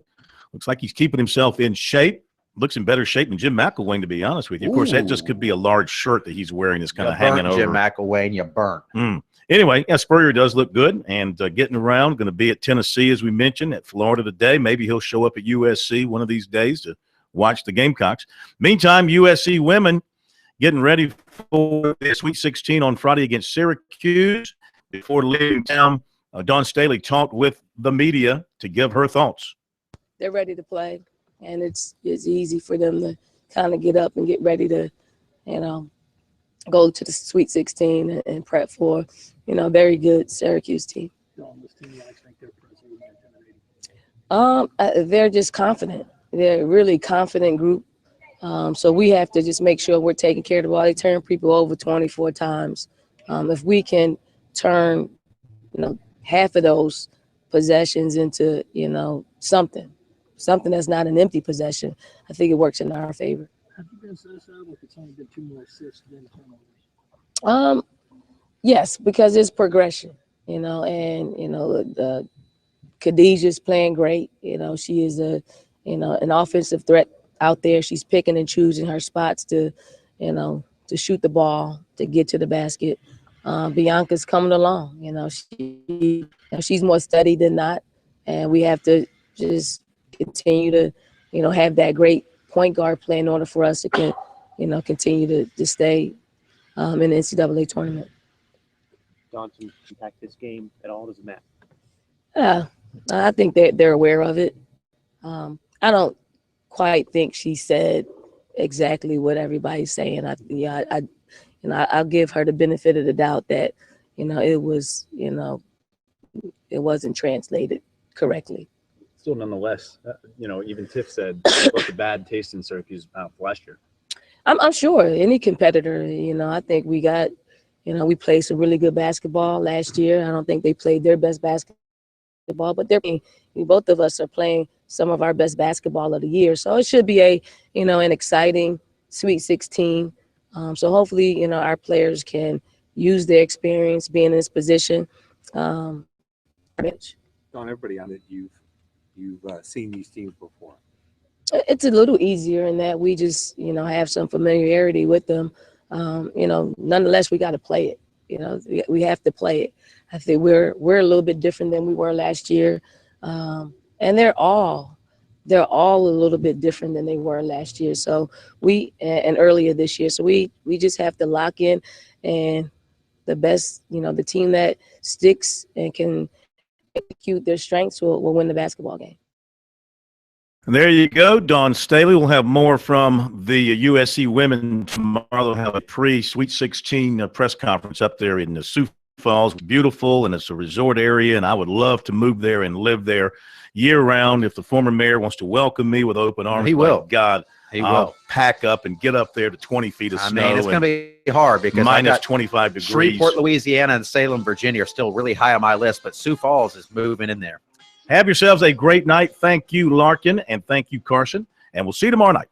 Looks like he's keeping himself in shape. Looks in better shape than Jim McElwain, to be honest with you. Of course, that just could be a large shirt that he's wearing that's kind of hanging over. Jim McElwain, you burnt. Anyway, yeah, Spurrier does look good and getting around. Going to be at Tennessee, as we mentioned, at Florida today. Maybe he'll show up at USC one of these days to watch the Gamecocks. Meantime, USC women getting ready for the Sweet 16 on Friday against Syracuse. Before leaving town, Dawn Staley talked with the media to give her thoughts. They're ready to play, and it's easy for them to kind of get up and get ready to, go to the Sweet 16 and prep for, very good Syracuse team. They're just confident. They're a really confident group. So we have to just make sure we're taking care of the ball. They turn people over 24 times. If we can turn, half of those possessions into, something that's not an empty possession, I think it works in our favor. Have you been satisfied with it's only been 2 more assists than turnovers? Yes, because it's progression, and Khadijah's playing great. She is an offensive threat out there. She's picking and choosing her spots to shoot the ball, to get to the basket. Bianca's coming along. She's more steady than not, and we have to just continue to, have that great point guard play in order for us to continue to stay in the NCAA tournament. Johnson impact this game at all? Does it matter? Yeah, I think they're aware of it. I don't quite think she said exactly what everybody's saying. I'll give her the benefit of the doubt that, it wasn't translated correctly. still nonetheless, even Tiff said about the bad taste in Syracuse last year. I'm sure any competitor, I think we got, we played some really good basketball last year. I don't think they played their best basketball, but both of us are playing some of our best basketball of the year. So it should be an exciting Sweet 16. So hopefully, our players can use their experience being in this position. Don, everybody on it, you've seen these teams before. It's a little easier in that we just, have some familiarity with them. Nonetheless, we got to play it. We have to play it. I think we're a little bit different than we were last year, and they're all a little bit different than they were last year. So and earlier this year. So we just have to lock in, and the best, the team that sticks and can execute their strengths will win the basketball game. There you go. Dawn Staley. We'll have more from the USC women tomorrow. They'll have a pre-Sweet 16 press conference up there in the Sioux Falls. Beautiful, and it's a resort area, and I would love to move there and live there year-round. If the former mayor wants to welcome me with open arms, he will. God, I'll will pack up and get up there to 20 feet of snow. It's going to be hard because minus 25 degrees. Shreveport, Louisiana, and Salem, Virginia are still really high on my list, but Sioux Falls is moving in there. Have yourselves a great night. Thank you, Larkin, and thank you, Carson. And we'll see you tomorrow night.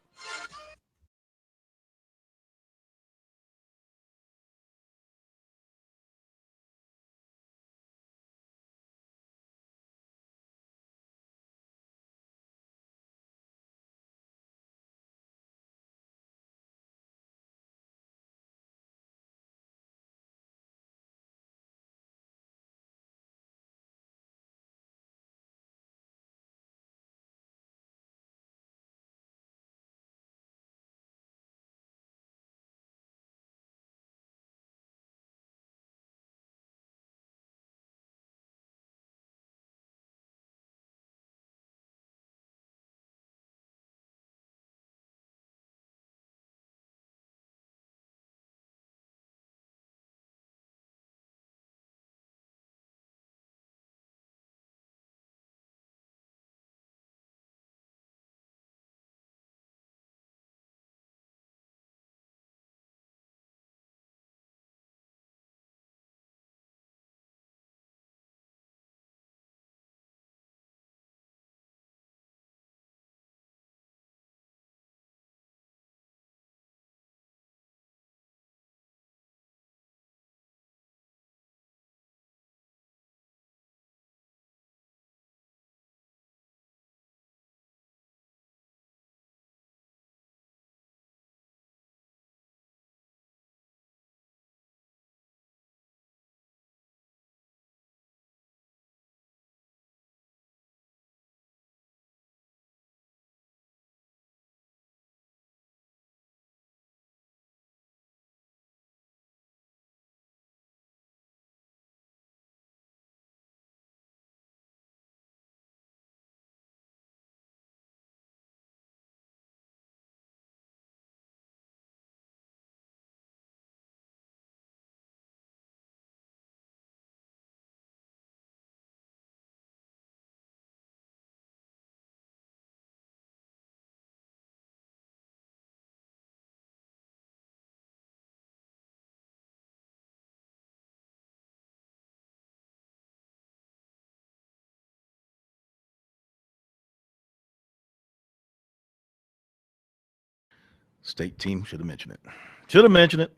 State team, should have mentioned it. Should have mentioned it.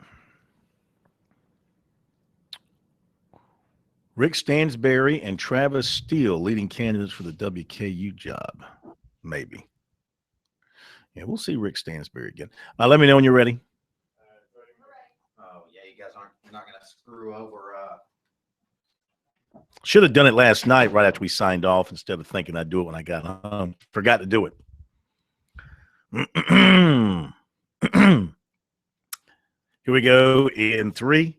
Rick Stansberry and Travis Steele leading candidates for the WKU job. Maybe. Yeah, we'll see Rick Stansberry again. Let me know when you're ready. Oh, yeah, you guys aren't not going to screw over. Should have done it last night right after we signed off instead of thinking I'd do it when I got home. Forgot to do it. Here we go in 3,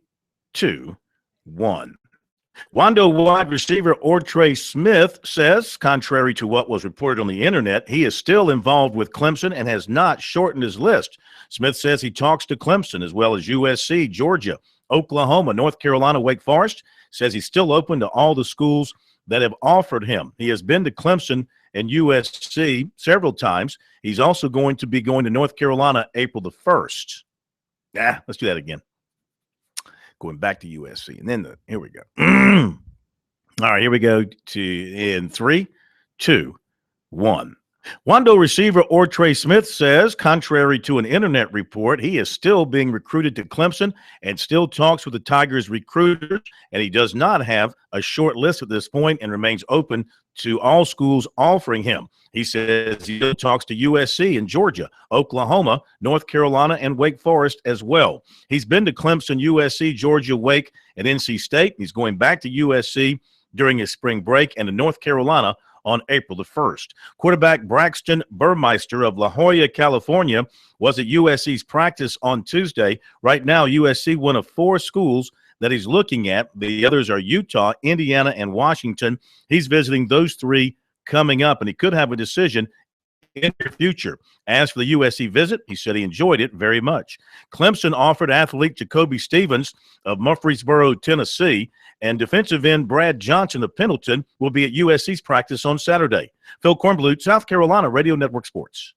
2, 1. Wando wide receiver Ortre Smith says, contrary to what was reported on the internet, he is still involved with Clemson and has not shortened his list. Smith says he talks to Clemson as well as USC, Georgia, Oklahoma, North Carolina, Wake Forest. Says he's still open to all the schools that have offered him. He has been to Clemson and USC several times. He's also going to be going to North Carolina April the 1st. Let's do that again. Going back to USC. And then here we go. All right, here we go in 3, 2, 1. Wando receiver Ortre Smith says, contrary to an internet report, he is still being recruited to Clemson and still talks with the Tigers recruiters, and he does not have a short list at this point and remains open to all schools offering him. He says he talks to USC in Georgia, Oklahoma, North Carolina, and Wake Forest as well. He's been to Clemson, USC, Georgia, Wake, and NC State. He's going back to USC during his spring break and to North Carolina on April the 1st. Quarterback Braxton Burmeister of La Jolla, California, was at USC's practice on Tuesday. Right now, USC, one of 4 schools that he's looking at. The others are Utah, Indiana, and Washington. He's visiting those 3 coming up, and he could have a decision in the future. As for the USC visit, he said he enjoyed it very much. Clemson offered athlete Jacoby Stevens of Murfreesboro, Tennessee, and defensive end Brad Johnson of Pendleton will be at USC's practice on Saturday. Phil Kornblut, South Carolina Radio Network Sports.